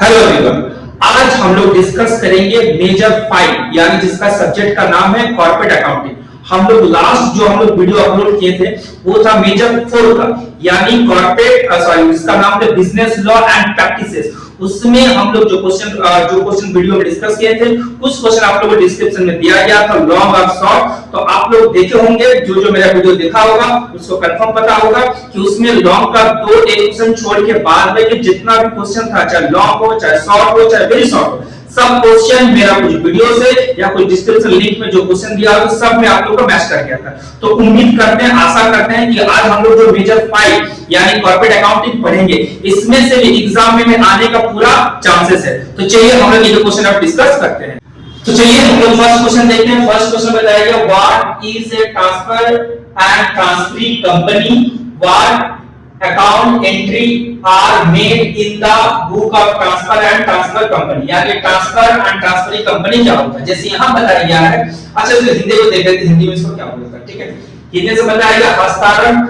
Hello everyone, आज हम लोग डिस्कस करेंगे मेजर 5 यानी जिसका सब्जेक्ट का नाम है कॉर्पोरेट अकाउंटिंग। हम लोग लास्ट जो हम लोग वीडियो अपलोड किए थे वो था मेजर 4 का यानी कॉर्पोरेट इसका नाम था बिजनेस लॉ एंड प्रैक्टिसेस। उसमें हम लोग जो क्वेश्चन वीडियो में डिस्कस किए थे कुछ क्वेश्चन आप लोगों को डिस्क्रिप्शन में दिया गया था लॉन्ग और शॉर्ट, तो आप लोग देखे होंगे जो मेरा वीडियो देखा होगा उसको कंफर्म पता होगा कि उसमें लॉन्ग का एक क्वेश्चन छोड़ के बाद में जितना भी क्वेश्चन था चाहे लॉन्ग हो चाहे शॉर्ट हो चाहे वेरी शॉर्ट हो सब क्वेश्चन मेरा कुछ वीडियो से या कुछ डिस्क्रिप्शन लिंक में जो क्वेश्चन दिया हो सब में आप लोग को मैच कर गया था। तो उम्मीद करते हैं आशा करते हैं कि आज हम लोग जो मेजर 5 यानी कॉर्पोरेट अकाउंटिंग पढ़ेंगे इसमें से भी एग्जाम में आने का पूरा चांसेस है। तो चलिए हम लोग ये क्वेश्चन अब डिस्कस करते हैं। तो चलिए हम लोग फर्स्ट क्वेश्चन देखते हैं। फर्स्ट क्वेश्चन बताया गया what is a transfer and transferee company, what account entry are made in the book of transfer and transfer company, यानी ट्रांसफर एंड ट्रांसफरी कंपनी क्या होता है जैसे यहां बताया गया है। अच्छा तो हिंदी में देख लेते हैं, हिंदी में इसको क्या बोलते हैं, ठीक है। हिंदी से बताया गया हस्तांतरण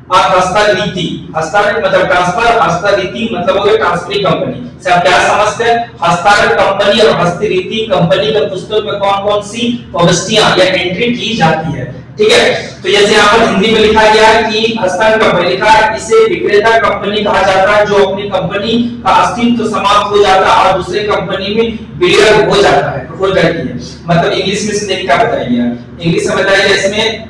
और हस्तांतरित। हस्तांतरण मतलब ट्रांसफर, हस्तांतरित मतलब हो गया ट्रांसफरी कंपनी से आप क्या समझते हैं। हस्तांतरण कंपनी और हस्तांतरित कंपनी के पुस्तक में कौन-कौन सी प्रविष्टियां या एंट्री की जाती है, ठीक है। तो जैसे यहाँ पर हिंदी में लिखा गया है कि हस्तांतरण कंपनी लिखा है, इसे विक्रेता कंपनी कहा जाता है जो अपनी कंपनी का अस्तित्व समाप्त हो जाता है और दूसरे कंपनी में विलय हो जाता है, हो जाती है। मतलब इंग्लिश में इसमें क्या बताया गया, इंग्लिश में बताया गया इसमें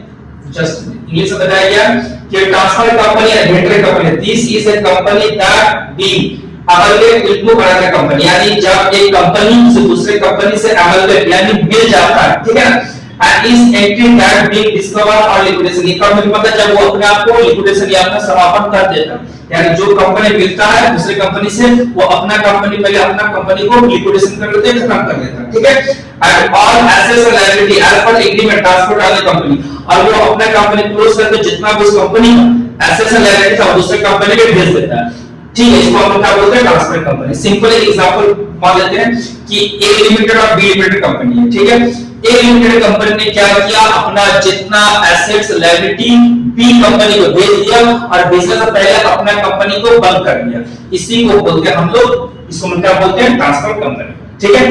जस्ट इंग्लिश में बताया गया कि ट्रांसफर कंपनी या vendor company this is a company that being available into another company, यानी जब एक कंपनी से दूसरे कंपनी से अवेलेबल यानी मिल जाता है, ठीक है। And is entry that being discovered or liquidation, लिखा मतलब जब वो अपने आप को लिक्विडेशन या अपना समापन कर देता है, यानी जो कंपनी मिलता है दूसरे कंपनी से वो अपना कंपनी पहले अपना कंपनी को लिक्विडेशन कर देते हैं, खत्म कर देता है, ठीक है। And all assets and liability as per agreement transferred to other company, और वो अपना कंपनी क्लोज करके जितना भी उस कंपनी का एसेट्स एंड लायबिलिटी था दूसरे कंपनी में भेज देता है, ठीक है। इसको हम क्या बोलते हैं ट्रांसफर कंपनी। सिंपल एग्जांपल मान लेते हैं कि ए लिमिटेड और बी लिमिटेड कंपनी है, ठीक है। ए लिमिटेड कंपनी ने क्या किया, अपना जितना एसेट्स लायबिलिटी बी कंपनी को भेज दिया और भेजने से पहले अपना कंपनी को बंद कर दिया, इसी को बोलते हैं हम लोग, इसको क्या बोलते हैं ट्रांसफर कंपनी, ठीक है।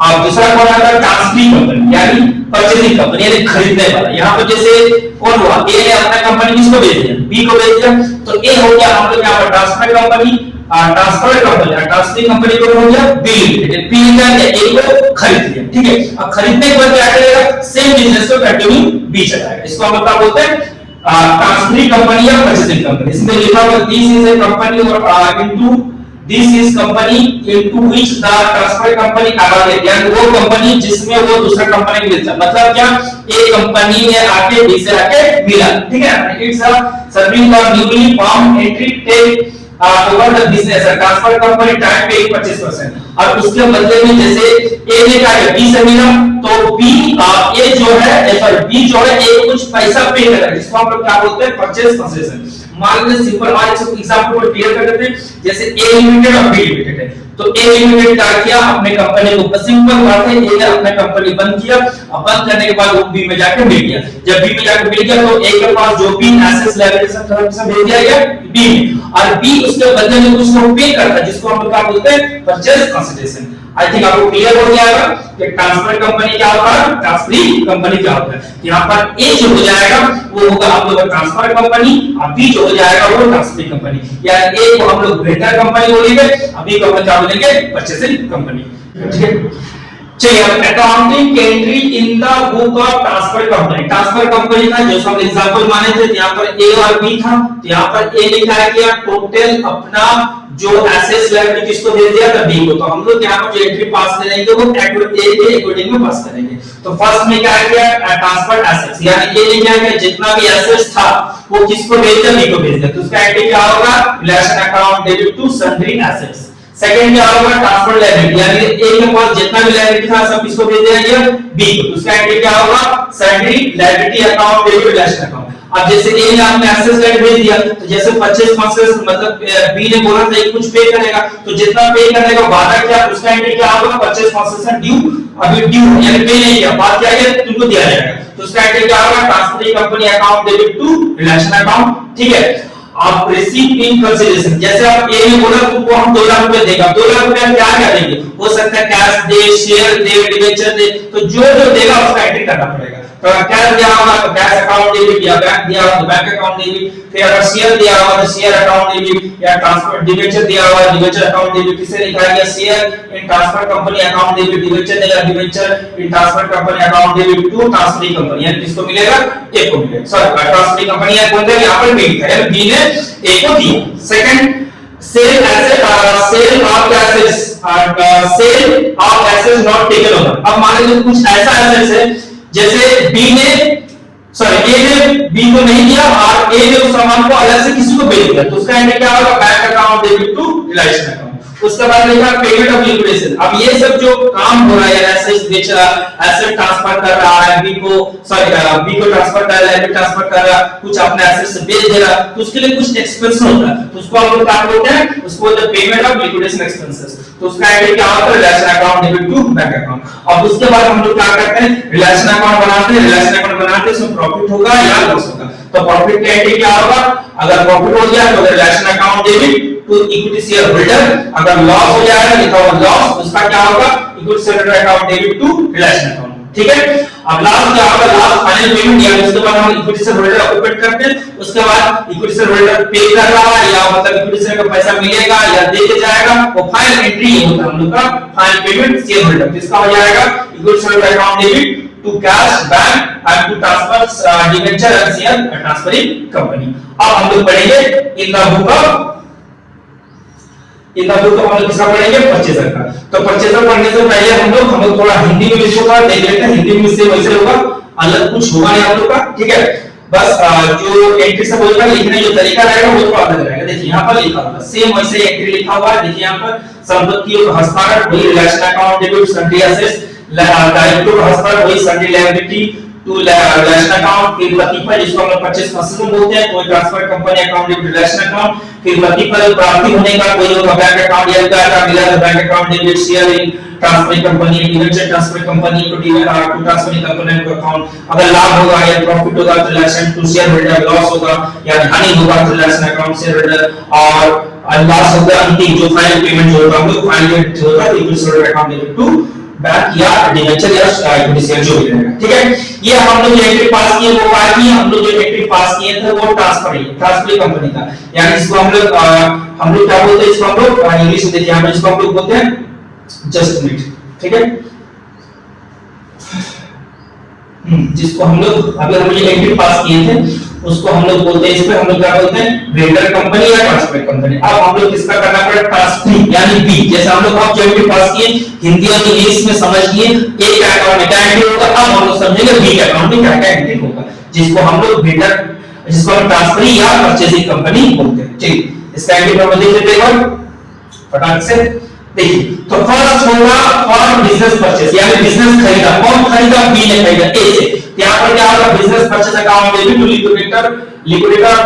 और दूसरा कौन आता है ट्रांसफरी कंपनी यानी परचेजिंग कंपनी यानी खरीदने वाला। यहाँ पर जैसे कौन हुआ, ए ने अपना कंपनी किसको भेज दिया, बी को भेज दिया, तो ए हो गया हम लोग यहाँ पर ट्रांसफर कंपनी, ट्रांसफर कंपनी और ट्रांसफरी कंपनी को हो गया बी लिमिटेड। बी ने ए को खरीद लिया, ठीक है। अब खरीदने के बाद क्या करेगा, सेम बिजनेस को कंटिन्यू बी चलाएगा, इसको हम क्या बोलते हैं ट्रांसफरी कंपनी या परचेजिंग कंपनी। इसमें लिखा हुआ दिस इज ए कंपनी और into this is company into which the transfer company available, यानी वो कंपनी जिसमें वो दूसरा कंपनी मिलता है, मतलब क्या एक कंपनी में आके बी से आके मिला, ठीक है। इट्स अ सर्विंग और newly form entry take over the business transfer company time पे 25%, और उसके बदले में जैसे ए ने क्या किया बी से मिला तो बी ए जो है सॉरी बी जो है ए कुछ पैसा पे कर रहा है, जिसको हम लोग क्या बोलते हैं परचेज कंसेशन। मान लीजिए सिंपल आज एग्जांपल को क्लियर कर देते हैं, जैसे ए लिमिटेड और बी लिमिटेड है, तो ए लिमिटेड क्या किया अपने कंपनी को सिंपल बात है ए ने अपना कंपनी बंद किया, और बंद करने के बाद वो बी में जाके मिल गया। जब बी में जाके मिल गया तो ए के पास जो भी एसेट्स लायबिलिटीज सब भेज दिया गया बी में, और बी उसके बदले में कुछ को पे करता है जिसको हम लोग क्या बोलते हैं परचेज कंसीडरेशन। आई थिंक आपको क्लियर हो गया कि ट्रांसफर कंपनी क्या होता है, ट्रांसफरी कंपनी क्या होता है। यहाँ पर ए जो हो जाएगा वो होगा आप लोग ट्रांसफर कंपनी और बी जो हो जाएगा वो ट्रांसफरी कंपनी, या ए को हम लोग वेंडर कंपनी बोलेंगे और बी को हम क्या बोलेंगे परचेजिंग कंपनी, ठीक है। चलिए अब accounting entry in the book of transfer company. Transfer company का जो हम एग्जांपल माने थे यहाँ पर ए और बी था, तो यहाँ पर ए लिखा है कि टोटल अपना जो एसेट्स लायबिलिटी किसको दे दिया था बी को, तो हम लोग यहाँ पर जो एंट्री पास करेंगे वो ए के अकॉर्डिंग में पास करेंगे। तो फर्स्ट में क्या किया ट्रांसफर एसेट्स, यानी ए ने क्या किया जितना भी एसेट्स था वो किसको भेज दिया बी को भेज दिया, तो उसका एंट्री क्या होगा relation account debit to sundry assets. Second क्या होगा ट्रांसफर लायबिलिटी, यानी ए के पास जितना भी लायबिलिटी था सब किसको भेज दिया गया बी को, तो उसका एंट्री क्या होगा sundry liability account debit realisation account. अब जैसे ए ने अपने एसेट्स लाइट भेज दिया तो जैसे परचेज कंसेशन मतलब बी ने बोला था कुछ पे करेगा, तो जितना पे करने का वादा किया उसका एंट्री क्या होगा परचेज कंसेशन ड्यू, अभी ड्यू यानी पे नहीं किया बात क्या है तुमको दिया जाएगा, तो उसका एंट्री क्या होगा transfer company account debit to relation account, ठीक है। आप रिसीव इन कंसीडरेशन, जैसे आप ए ने बोला तो वो हम 2 लाख रुपए देगा, 2 लाख रुपए क्या क्या देंगे, हो सकता है कैश दे, शेयर दे, डिबेंचर दे, तो जो जो देगा उसका एंट्री करना पड़ेगा। तो कैश दिया होगा तो कैश अकाउंट डेबिट, या बैंक दिया होगा तो बैंक अकाउंट डेबिट, फिर अगर शेयर दिया होगा तो शेयर अकाउंट डेबिट, या ट्रांसफर डिबेंचर दिया होगा डिबेंचर अकाउंट डेबिट, किसे लिखाएगा share in transfer company account debit, debenture देगा debenture in transfer company account debit to transferring company, यानी किसको मिलेगा, ए को मिलेगा। सॉरी ट्रांसफरिंग कंपनी या कौन देगा, यहां पर बी लिखा है, बी ने ए को दिया। Second sale asset, sale of assets, sale of assets not taken over. अब मान लीजिए कुछ ऐसा एसेट्स है जैसे बी ने सॉरी ए ने बी को नहीं दिया और ए ने उस सामान को अलग से किसी को बेच दिया, तो उसका एंट्री क्या होगा, bank account debit to Reliance account. उसके बाद लिखा पेमेंट ऑफ लिक्विडेशन। अब ये सब जो काम हो रहा है, एसेट्स बेच रहा है, एसेट ट्रांसफर कर रहा है बी को, सॉरी बी को ट्रांसफर कर रहा है, बी ट्रांसफर कर रहा है, कुछ अपने एसेट्स बेच दे रहा है, तो उसके लिए कुछ एक्सपेंस होता है, तो उसको हम लोग क्या बोलते हैं, उसको बोलते हैं पेमेंट ऑफ लिक्विडेशन एक्सपेंसेस। तो उसका एंट्री क्या होता है, relation account debit to bank account. अब उसके बाद हम लोग क्या करते हैं, रिलेशन अकाउंट बनाते हैं, रिलेशन अकाउंट बनाते हैं, उसमें प्रॉफिट होगा या लॉस होगा, तो प्रॉफिट का एंट्री क्या होगा, अगर प्रॉफिट हो गया तो relation account debit to equity shareholder, अगर लॉस हो जाएगा लिखा हुआ लॉस, उसका क्या होगा, equity shareholder account debit to relation account. ठीक है, अब लास्ट क्या होगा, लास्ट फाइनल पेमेंट, या उसके बाद हम इक्विटी शेयर होल्डर ऑपरेट करते हैं, उसके बाद इक्विटी शेयर होल्डर पे कर रहा है या मतलब इक्विटी शेयर का पैसा मिलेगा या दे के जाएगा, वो फाइनल एंट्री ये होता है हम लोग का फाइनल पेमेंट शेयर होल्डर, जिसका हो जाएगा equity shareholder account debit to cash bank and to transfer debenture and share transferring company। अब हम लोग पढ़ेंगे इन द बुक हम लोग किसका पढ़ेंगे, परचेजर का। तो परचेजर पढ़ने से पहले हम लोग थोड़ा हिंदी में लिखोगा, देख लेते हैं हिंदी में से वैसे होगा, अलग कुछ होगा नहीं हम लोग का। ठीक है, बस जो एंट्री से बोलकर लिखने जो तरीका रहेगा वो थोड़ा अलग रहेगा। देखिए यहाँ पर लिखा हुआ सेम वैसे एंट्री लिखा हुआ है, देखिए यहाँ पर संपत्तियों का हस्तांतरण वही realisation account debit sundry assets, डायरेक्टो का हस्तांतरण वही sundry liability to relation account, फिर प्रतिफल जिसको हम लोग परचेज कंसीडरेशन बोलते हैं, कोई transfer company account debit relation account, फिर प्रतिफल प्राप्ति होने का कोई होगा बैंक अकाउंट या का मिला तो bank account debit share in transferring company, debenture transfer company to transferring company account, अगर लाभ होगा या प्रॉफिट होगा तो relation to shareholder, loss होगा या हानि होगा तो रिलेशन अकाउंट शेयर होल्डर, और लास्ट होगा अंतिम जो फाइनल पेमेंट जो होगा हम लोग फाइनल पेमेंट जो होगा equity shareholder account debit to bank या डिबेंचर या इक्विटी शेयर जो भी रहेगा। ठीक है, ये हम लोग जो एंट्री पास किए वो क्या किए, हम लोग जो एंट्री पास किए थे वो ट्रांसफर कंपनी का, यानी इसको हम लोग क्या बोलते हैं, इसको हम लोग इंग्लिश में देखिए, हम इसको हम लोग बोलते हैं जस्ट मिनट। ठीक है, जिसको हम लोग अभी हम लोग एंट्री पास किए थे उसको हम लोग बोलते हैं, इसको हम लोग क्या बोलते हैं, वेंडर कंपनी या ट्रांसफर कंपनी। अब हम लोग किसका करना पड़ेगा, ट्रांसफर यानी बी, जैसे हम लोग आप जो एंट्री पास किए हिंदी और इंग्लिश में समझ लिए ए का अकाउंट में क्या एंट्री होगा, अब हम लोग समझेंगे बी के अकाउंट में क्या क्या एंट्री होगा, जिसको हम लोग वेंडर, जिसको हम ट्रांसफर या परचेजिंग कंपनी बोलते हैं। ठीक, इसका एंट्री हम देख लेते हैं फटाक से। देखिए, तो फर्स्ट होगा फॉर बिजनेस परचेज, यानी बिजनेस खरीदा, कौन खरीदा, बी ने खरीदा ए से, यहां पर क्या होगा, business purchase account debit to liquidator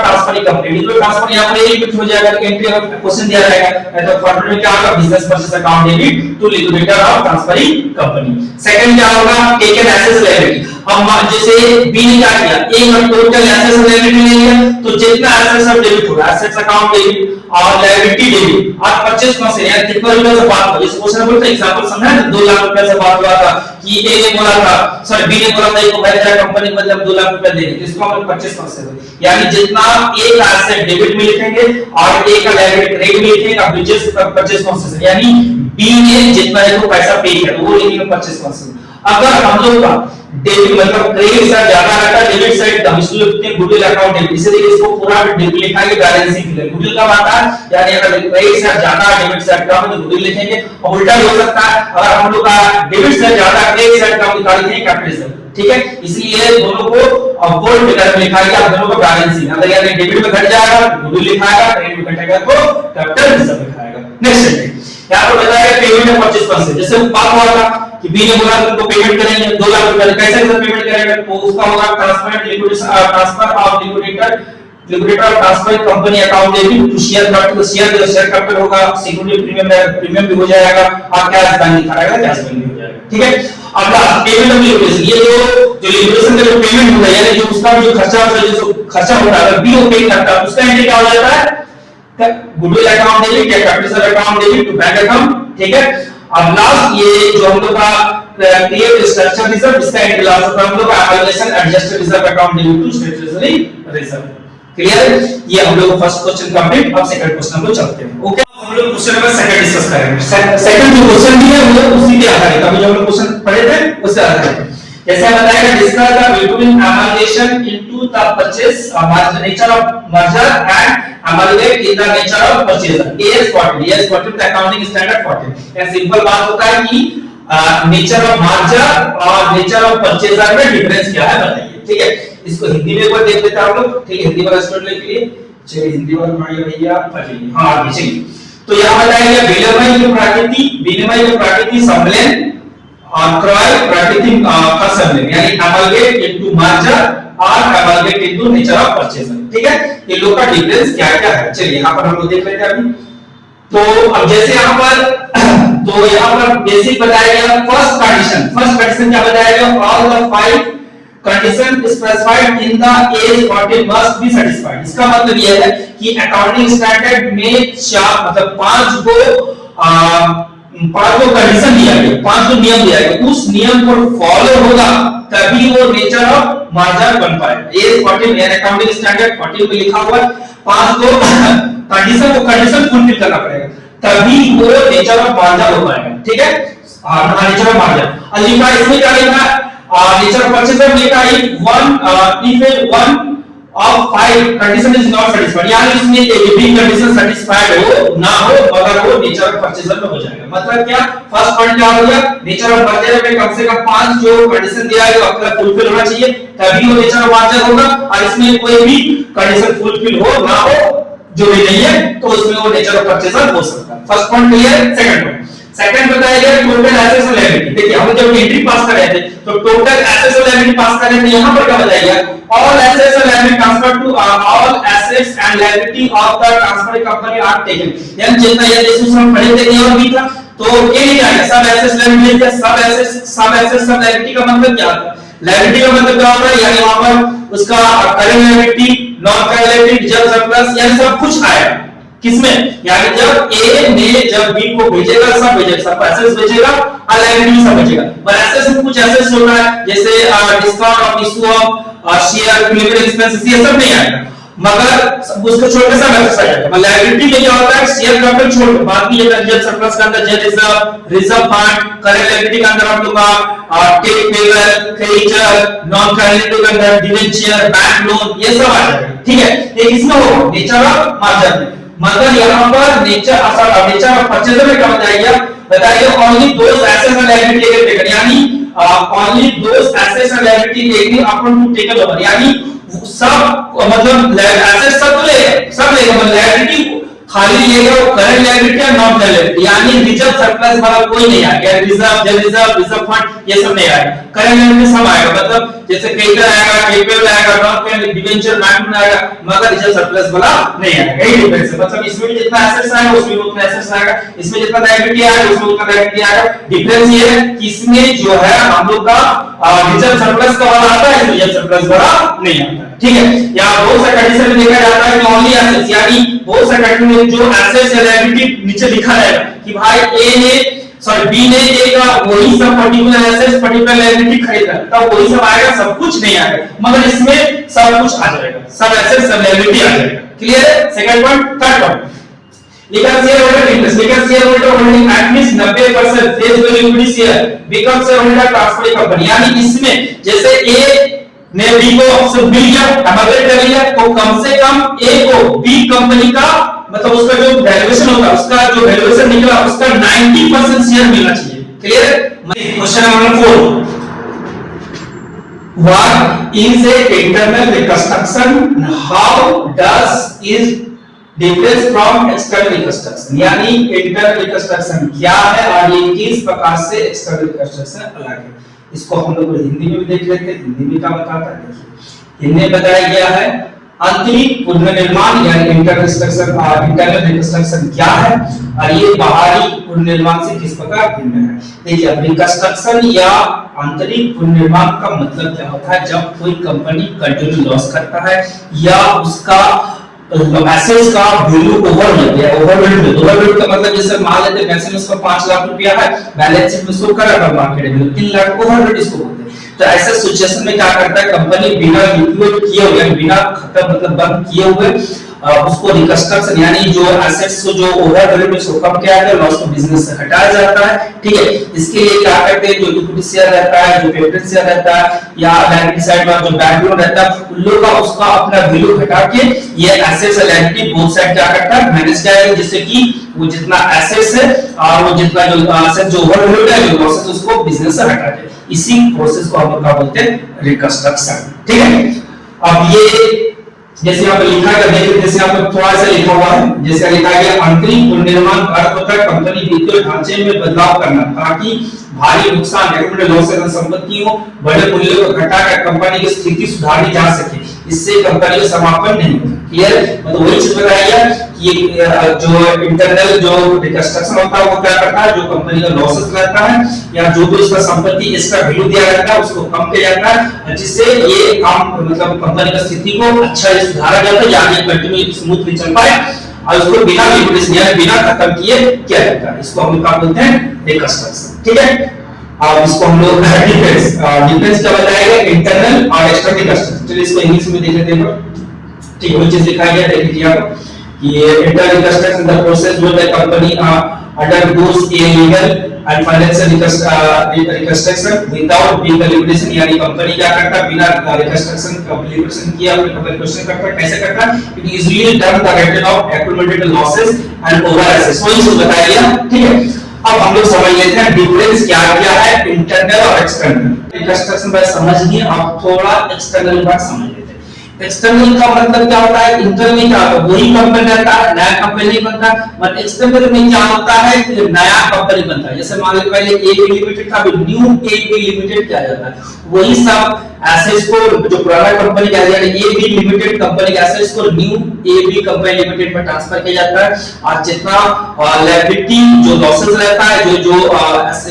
transferring company, liquid transfer यहां पर एक कुछ हो जाएगा, एंट्री का क्वेश्चन दिया जाएगा, तो फॉर्मूला में क्या होगा, business purchase account debit to liquidator of transferring company. Second क्या होगा, टेकन एसेट्स लायबिलिटी। अब जैसे बी ने क्या किया, ए का टोटल एसेट्स और लायबिलिटी ले लिया, तो जितना एसेट्स सब डेबिट होगा, एसेट्स अकाउंट डेबिट और लायबिलिटी डेबिट, और परचेज कौन से, यानी कितना रुपए से बात हुई, इस क्वेश्चन में तो एग्जांपल समझा ना, 2 लाख रुपए से बात हुआ था कि ए ने बोला था, सॉरी बी ने बोला था इसको भाई तेरा कंपनी को जब 2 लाख रुपए देंगे, इसको हम लोग परचेज कौन से, यानी जितना ए का एसेट डेबिट में लिखेंगे और ए का लायबिलिटी क्रेडिट में लिखेंगे, अब परचेज कौन से, यानी बी ने जितना इसको पैसा पे किया वो लिखेंगे परचेज कौन से। अगर हम लोग का डेबिट मतलब क्रेडिट साइड ज्यादा रहता है, डेबिट साइड कम, इसलिए लिखते हैं गुडविल अकाउंट डेबिट, इसीलिए इसको पूरा डेबिट लिखा है बैलेंस शीट में। गुडविल का आता है, यानी अगर क्रेडिट साइड ज्यादा डेबिट साइड कम तो गुडविल लिखेंगे, और उल्टा भी हो सकता है, अगर हम लोग का डेबिट साइड ज्यादा क्रेडिट साइड कम तो लिखेंगे कैपिटल। ठीक है, इसलिए दोनों को बोल्ड फिगर में लिखा गया, दोनों को बैलेंस शीट, अगर यानी डेबिट में घट जाएगा गुडविल लिखाएगा, क्रेडिट में घटेगा तो कैपिटल रिजर्व लिखाएगा। नेक्स्ट यहां पर बताया पेमेंट ऑफ परचेज कौन से, जैसे बात हुआ था कि बी ने बोला तुमको पेमेंट करेंगे 2 लाख रुपए, कैसे पेमेंट करेंगे, तो उसका होगा transfer liquidation transfer of liquidator transfer company account debit to share capital, share capital होगा, सिक्योरिटी प्रीमियम भी हो जाएगा, और कैश बैंक दिखाएगा, कैश बैंक भी हो जाएगा। ठीक है, अब लास्ट पेमेंट ऑफ लिबरेशन, ये जो लिबरेशन का जो पेमेंट होता है यानी जो उसका जो खर्चा होता है, जो खर्चा होता है अगर बी वो पे करता है उसका एंट्री क्या हो जाता है, गुडविल अकाउंट डेबिट या capital account debit to bank account, ठीक है। अब लास्ट ये जो हम लोग का क्रिएट स्ट्रक्चर रिजर्व, इसका एंट्री लास्ट होता है हम लोग का evaluation adjusted reserve account debit to state treasury reserve. Clear, ये हम लोग फर्स्ट क्वेश्चन कंप्लीट। अब सेकंड क्वेश्चन हम लोग चलते हैं। ओके, हम लोग क्वेश्चन नंबर सेकंड डिस्कस करेंगे। सेकंड जो क्वेश्चन भी है वो उसी पे आधारित है, अभी जो हम लोग क्वेश्चन पढ़े थे उससे आधारित है। जैसे बताएगा discuss the between amalgamation into the purchase nature of merger and amalgamate in the nature of purchaser. AS 40 the accounting standard 40। ये सिंपल बात होता है कि नेचर ऑफ मर्जर और नेचर ऑफ परचेजर में डिफरेंस क्या है बताइए, ठीक है। इसको हिंदी में एक बार देख लेते हैं आप लोग, ठीक है। हिंदी वाला स्टूडेंट के लिए चलिए हिंदी वाला भाई भैया पढ़िए। हां आगे चलिए, तो यहां बताया गया विनिमय की प्रकृति सम्मेलन और क्रय प्रकृति का सम्मेलन यानी अमालगेट इनटू मर्जर और अमालगेट इनटू नेचर ऑफ परचेजर, ठीक है। ये लोग का डिफरेंस क्या क्या है चलिए यहां पर हम लोग देख लेते हैं अभी। तो अब जैसे यहां पर बेसिक बताया गया फर्स्ट कंडीशन क्या बताया गया, all the 5 condition specified in the AS 40 must be satisfied. इसका मतलब यह है कि अकाउंटिंग स्टैंडर्ड में चार मतलब पांच को कंडीशन दिया गया, 5 को नियम दिया गया, उस नियम को फॉलो होगा तभी वो नेचर ऑफ मर्जर बन पाएगा। AS 40 यानी अकाउंटिंग स्टैंडर्ड 40 में लिखा हुआ है 5 को कंडीशन फुलफिल करना पड़ेगा तभी वो नेचर ऑफ मर्जर हो पाएगा, ठीक है। नेचर ऑफ मर्जर और लिखा इसमें क्या लिखा है, नेचर ऑफ परचेजर लिखा है if one of 5 condition is not satisfied, यानी इसमें एक भी कंडीशन सेटिस्फाइड हो ना हो मगर वो नेचर ऑफ परचेजर में हो जाएगा। मतलब क्या, फर्स्ट पॉइंट क्या हो गया, नेचर ऑफ परचेजर में कम से कम 5 जो कंडीशन दिया है वो आपका फुलफिल होना चाहिए तभी वो नेचर ऑफ परचेजर होगा, और इसमें कोई भी कंडीशन फुलफिल हो ना हो जो भी नहीं है तो उसमें वो नेचर ऑफ परचेजर हो सकता है। First point clear. सेकंड बताया गया टोटल एसेट्स और लायबिलिटी। देखिए हम जब एंट्री पास कर रहे थे तो टोटल एसेट्स और लायबिलिटी पास कर रहे थे, यहां पर क्या बताया गया, all assets and liability transfer to all assets and liability of the transfer company are taken. यानी जितना ये जैसे हम पढ़े थे और भी था तो ये नहीं आया सब एसेट्स लायबिलिटी का सब एसेट्स सब लायबिलिटी का मतलब क्या होता है, लायबिलिटी का मतलब क्या होता है यानी वहां पर उसका current liability non current liability reserve surplus यानी सब कुछ आएगा किसमें, यानी जब ए ने जब बी को भेजेगा सब एसेट्स भेजेगा और लायबिलिटी सब भेजेगा। पर एसेट्स में कुछ एसेट्स होता है जैसे discount of issue of share premium expenses ये सब नहीं आएगा मगर उसको छोड़ के सब एसेट्स आ जाएगा। लायबिलिटी में क्या होता है, शेयर कैपिटल छोड़ के बाकी ये रिजर्व सरप्लस के अंदर रिजर्व फंड करंट लायबिलिटी के अंदर आप लोग का take payable creditor non current liability के अंदर डिवेंचर बैंक लोन ये सब आ जाएगा, ठीक है। ये किसमें होगा, नेचर ऑफ मर्जर में। मगर यहाँ पर नेचर ऑफ परचेजर में क्या बताइए only those assets and liability taken यानी only those assets and liability taken upon to taken over यानी सब मतलब एसेट्स सब लेगा मतलब लायबिलिटी खाली लेगा वो करंट लायबिलिटी और नॉन करंट लायबिलिटी यानी रिजर्व सरप्लस वाला कोई नहीं आएगा, रिजर्व फंड ये सब नहीं आएगा, करंट लायबिलिटी सब आएगा मतलब जैसे क्रेडिटर आएगा पेबल आएगा नॉन करंट डिवेंचर बैंक में आएगा मगर रिजर्व सरप्लस वाला नहीं आएगा। यही डिफरेंस है, मतलब इसमें भी जितना एसेट्स आएगा उसमें उतना एसेट्स आएगा, इसमें जितना लायबिलिटी आएगा उसमें उतना लायबिलिटी आएगा। डिफरेंस ये है कि इसमें जो है हम लोग का रिजर्व सरप्लस का वाला आता है, इसमें रिजर्व सरप्लस वाला नहीं आता, ठीक है। यहाँ बहुत सा कंडीशन में देखा जाता है कि ओनली एसेट्स यानी बहुत सा कंडीशन में जो एसेट्स या लायबिलिटी नीचे लिखा रहेगा कि भाई बी ने एक वही सब पर्टिकुलर एसेट्स पर्टिकुलर लायबिलिटी खरीदा तब वही सब आएगा, सब कुछ नहीं आएगा मगर इसमें सब कुछ आ जाएगा, सब एसेट्स सब लायबिलिटी आ जाएगा। क्लियर है। Second point. थर्ड पॉइंट लिखा share holder interest because share holder holding at least 90% face value equity share become share holder transfer company यानी इसमें जैसे ए ने बी को सिर्फ मिल गया एमालगेट कर लिया तो कम से कम ए को बी कंपनी का मतलब उसका जो वैल्यूएशन होगा उसका जो वैल्यूएशन निकला उसका 90% शेयर मिलना चाहिए। क्लियर है। Question number 4 what is a internal reconstruction how does is difference from external reconstruction यानी इंटरनल रिकंस्ट्रक्शन क्या है और ये किस प्रकार से एक्सटर्नल रिकंस्ट्रक्शन अलग है। इसको हम लोग हिंदी में भी देख लेते हैं, हिंदी में क्या बताता है। देखिए हिंदी में बताया गया है आंतरिक पुनर्निर्माण यानी इंटरनल रिकंस्ट्रक्शन क्या है और ये बाहरी पुनर्निर्माण से किस प्रकार भिन्न है। देखिए, अब रिकंस्ट्रक्शन या आंतरिक पुनर्निर्माण का मतलब क्या होता है, जब कोई कंपनी कंटिन्यू लॉस करता है या उसका एसेट्स का वैल्यू ओवरवेट है। ओवरवेट का मतलब जैसे मान लेते हैं मैक्सिमम उसका 5 लाख रुपया है, बैलेंस शीट में शो कर रहा है मार्केट में 3 लाख, ओवरवेट इसको बोलते हैं। तो ऐसे सिचुएशन में क्या करता है कंपनी, बिना लिक्विडेट किए हुए, बिना खत्म मतलब बंद किए हुए उसको रिकंस्ट्रक्शन यानी जो एसेट्स को जो ओवरवेट में शो कम किया है लॉस को बिजनेस से हटाया जाता है। ठीक है, इसके लिए क्या करते हैं, जो इक्विटी शेयर रहता है, जो प्रेफरेंस शेयर रहता है या लायबिलिटी साइड में जो बैंक लोन रहता है, उन लोगों का उसका अपना वैल्यू घटा के ये एसेट्स और लायबिलिटी बोथ साइड क्या करता है मैनेज किया, जिससे कि वो जितना एसेट्स है और वो जितना जो एसेट जो ओवरवेट है जो लॉसेस उसको बिजनेस से हटा दे। इसी प्रोसेस को हम लोग क्या बोलते हैं, रिकंस्ट्रक्शन। ठीक है, अब ये जैसे यहाँ पे लिखा है, देखिए जैसे यहाँ पे थोड़ा सा लिखा हुआ है, जैसे लिखा गया आंतरिक पुनर्निर्माण का अर्थ होता है कंपनी वित्तीय ढांचे में बदलाव करना ताकि भारी नुकसान या लॉस संपत्तियों बड़े मूल्यों को घटाकर कंपनी की स्थिति सुधारी जा सके, इससे कंपनी का समापन नहीं होता। क्लियर, मतलब वही चीज बताया कि जो इंटरनल जो रिकंस्ट्रक्शन होता है वो क्या करता है, जो कंपनी का लॉसेस रहता है या जो भी उसका संपत्ति इसका वैल्यू दिया रहता है उसको कम किया जाता है, जिससे ये काम मतलब कंपनी की स्थिति को अच्छा सुधारा जाता है, आगे कंटिन्यू स्मूथली चल पाए और उसको बिना लिक्विडेशन यानी बिना खत्म किए किया जाता है। इसको हम क्या बोलते हैं, रिकंस्ट्रक्शन। ठीक है, अब इसको हम लोग डिफरेंस क्या बताएगा, इंटरनल और एक्सटर्नल रिकंस्ट्रक्शन। चलिए इसको इंग्लिश में देख लेते हैं। ठीक है, वो चीज लिखा गया है, देखिए आप कि internal reconstruction the process when the company undergoes a legal and financial reconstruction without being a liquidation, यानी कंपनी क्या करता है बिना रिकंस्ट्रक्शन का लिक्विडेशन किया अपने कंपनी क्वेश्चन करता है, कैसे करता है, it is usually done the rate of accumulated losses and over assets। वही चीज बताया गया। ठीक है, अब हम लोग समझ लेते हैं डिफरेंस क्या क्या है इंटरनल और एक्सटर्नल। रिकंस्ट्रक्शन बात समझिए, आप थोड़ा एक्सटर्नल बात समझ लेते हैं। एक्सटर्नल का मतलब क्या होता है, इंटरनल क्या होता है वही कंपनी रहता है, नया कंपनी नहीं बनता। बट एक्सटर्नल में क्या होता है कि नया कंपनी बनता है। जैसे मान लो पहले एबी लिमिटेड था, अभी न्यू एबी लिमिटेड किया जाता है। वही सब एसेट्स को जो पुराना कंपनी का यानी एबी लिमिटेड कंपनी के एसेट्स को न्यू एबी कंपनी लिमिटेड में ट्रांसफर किया जाता है और जितना लायबिलिटी जो लॉसेस रहता है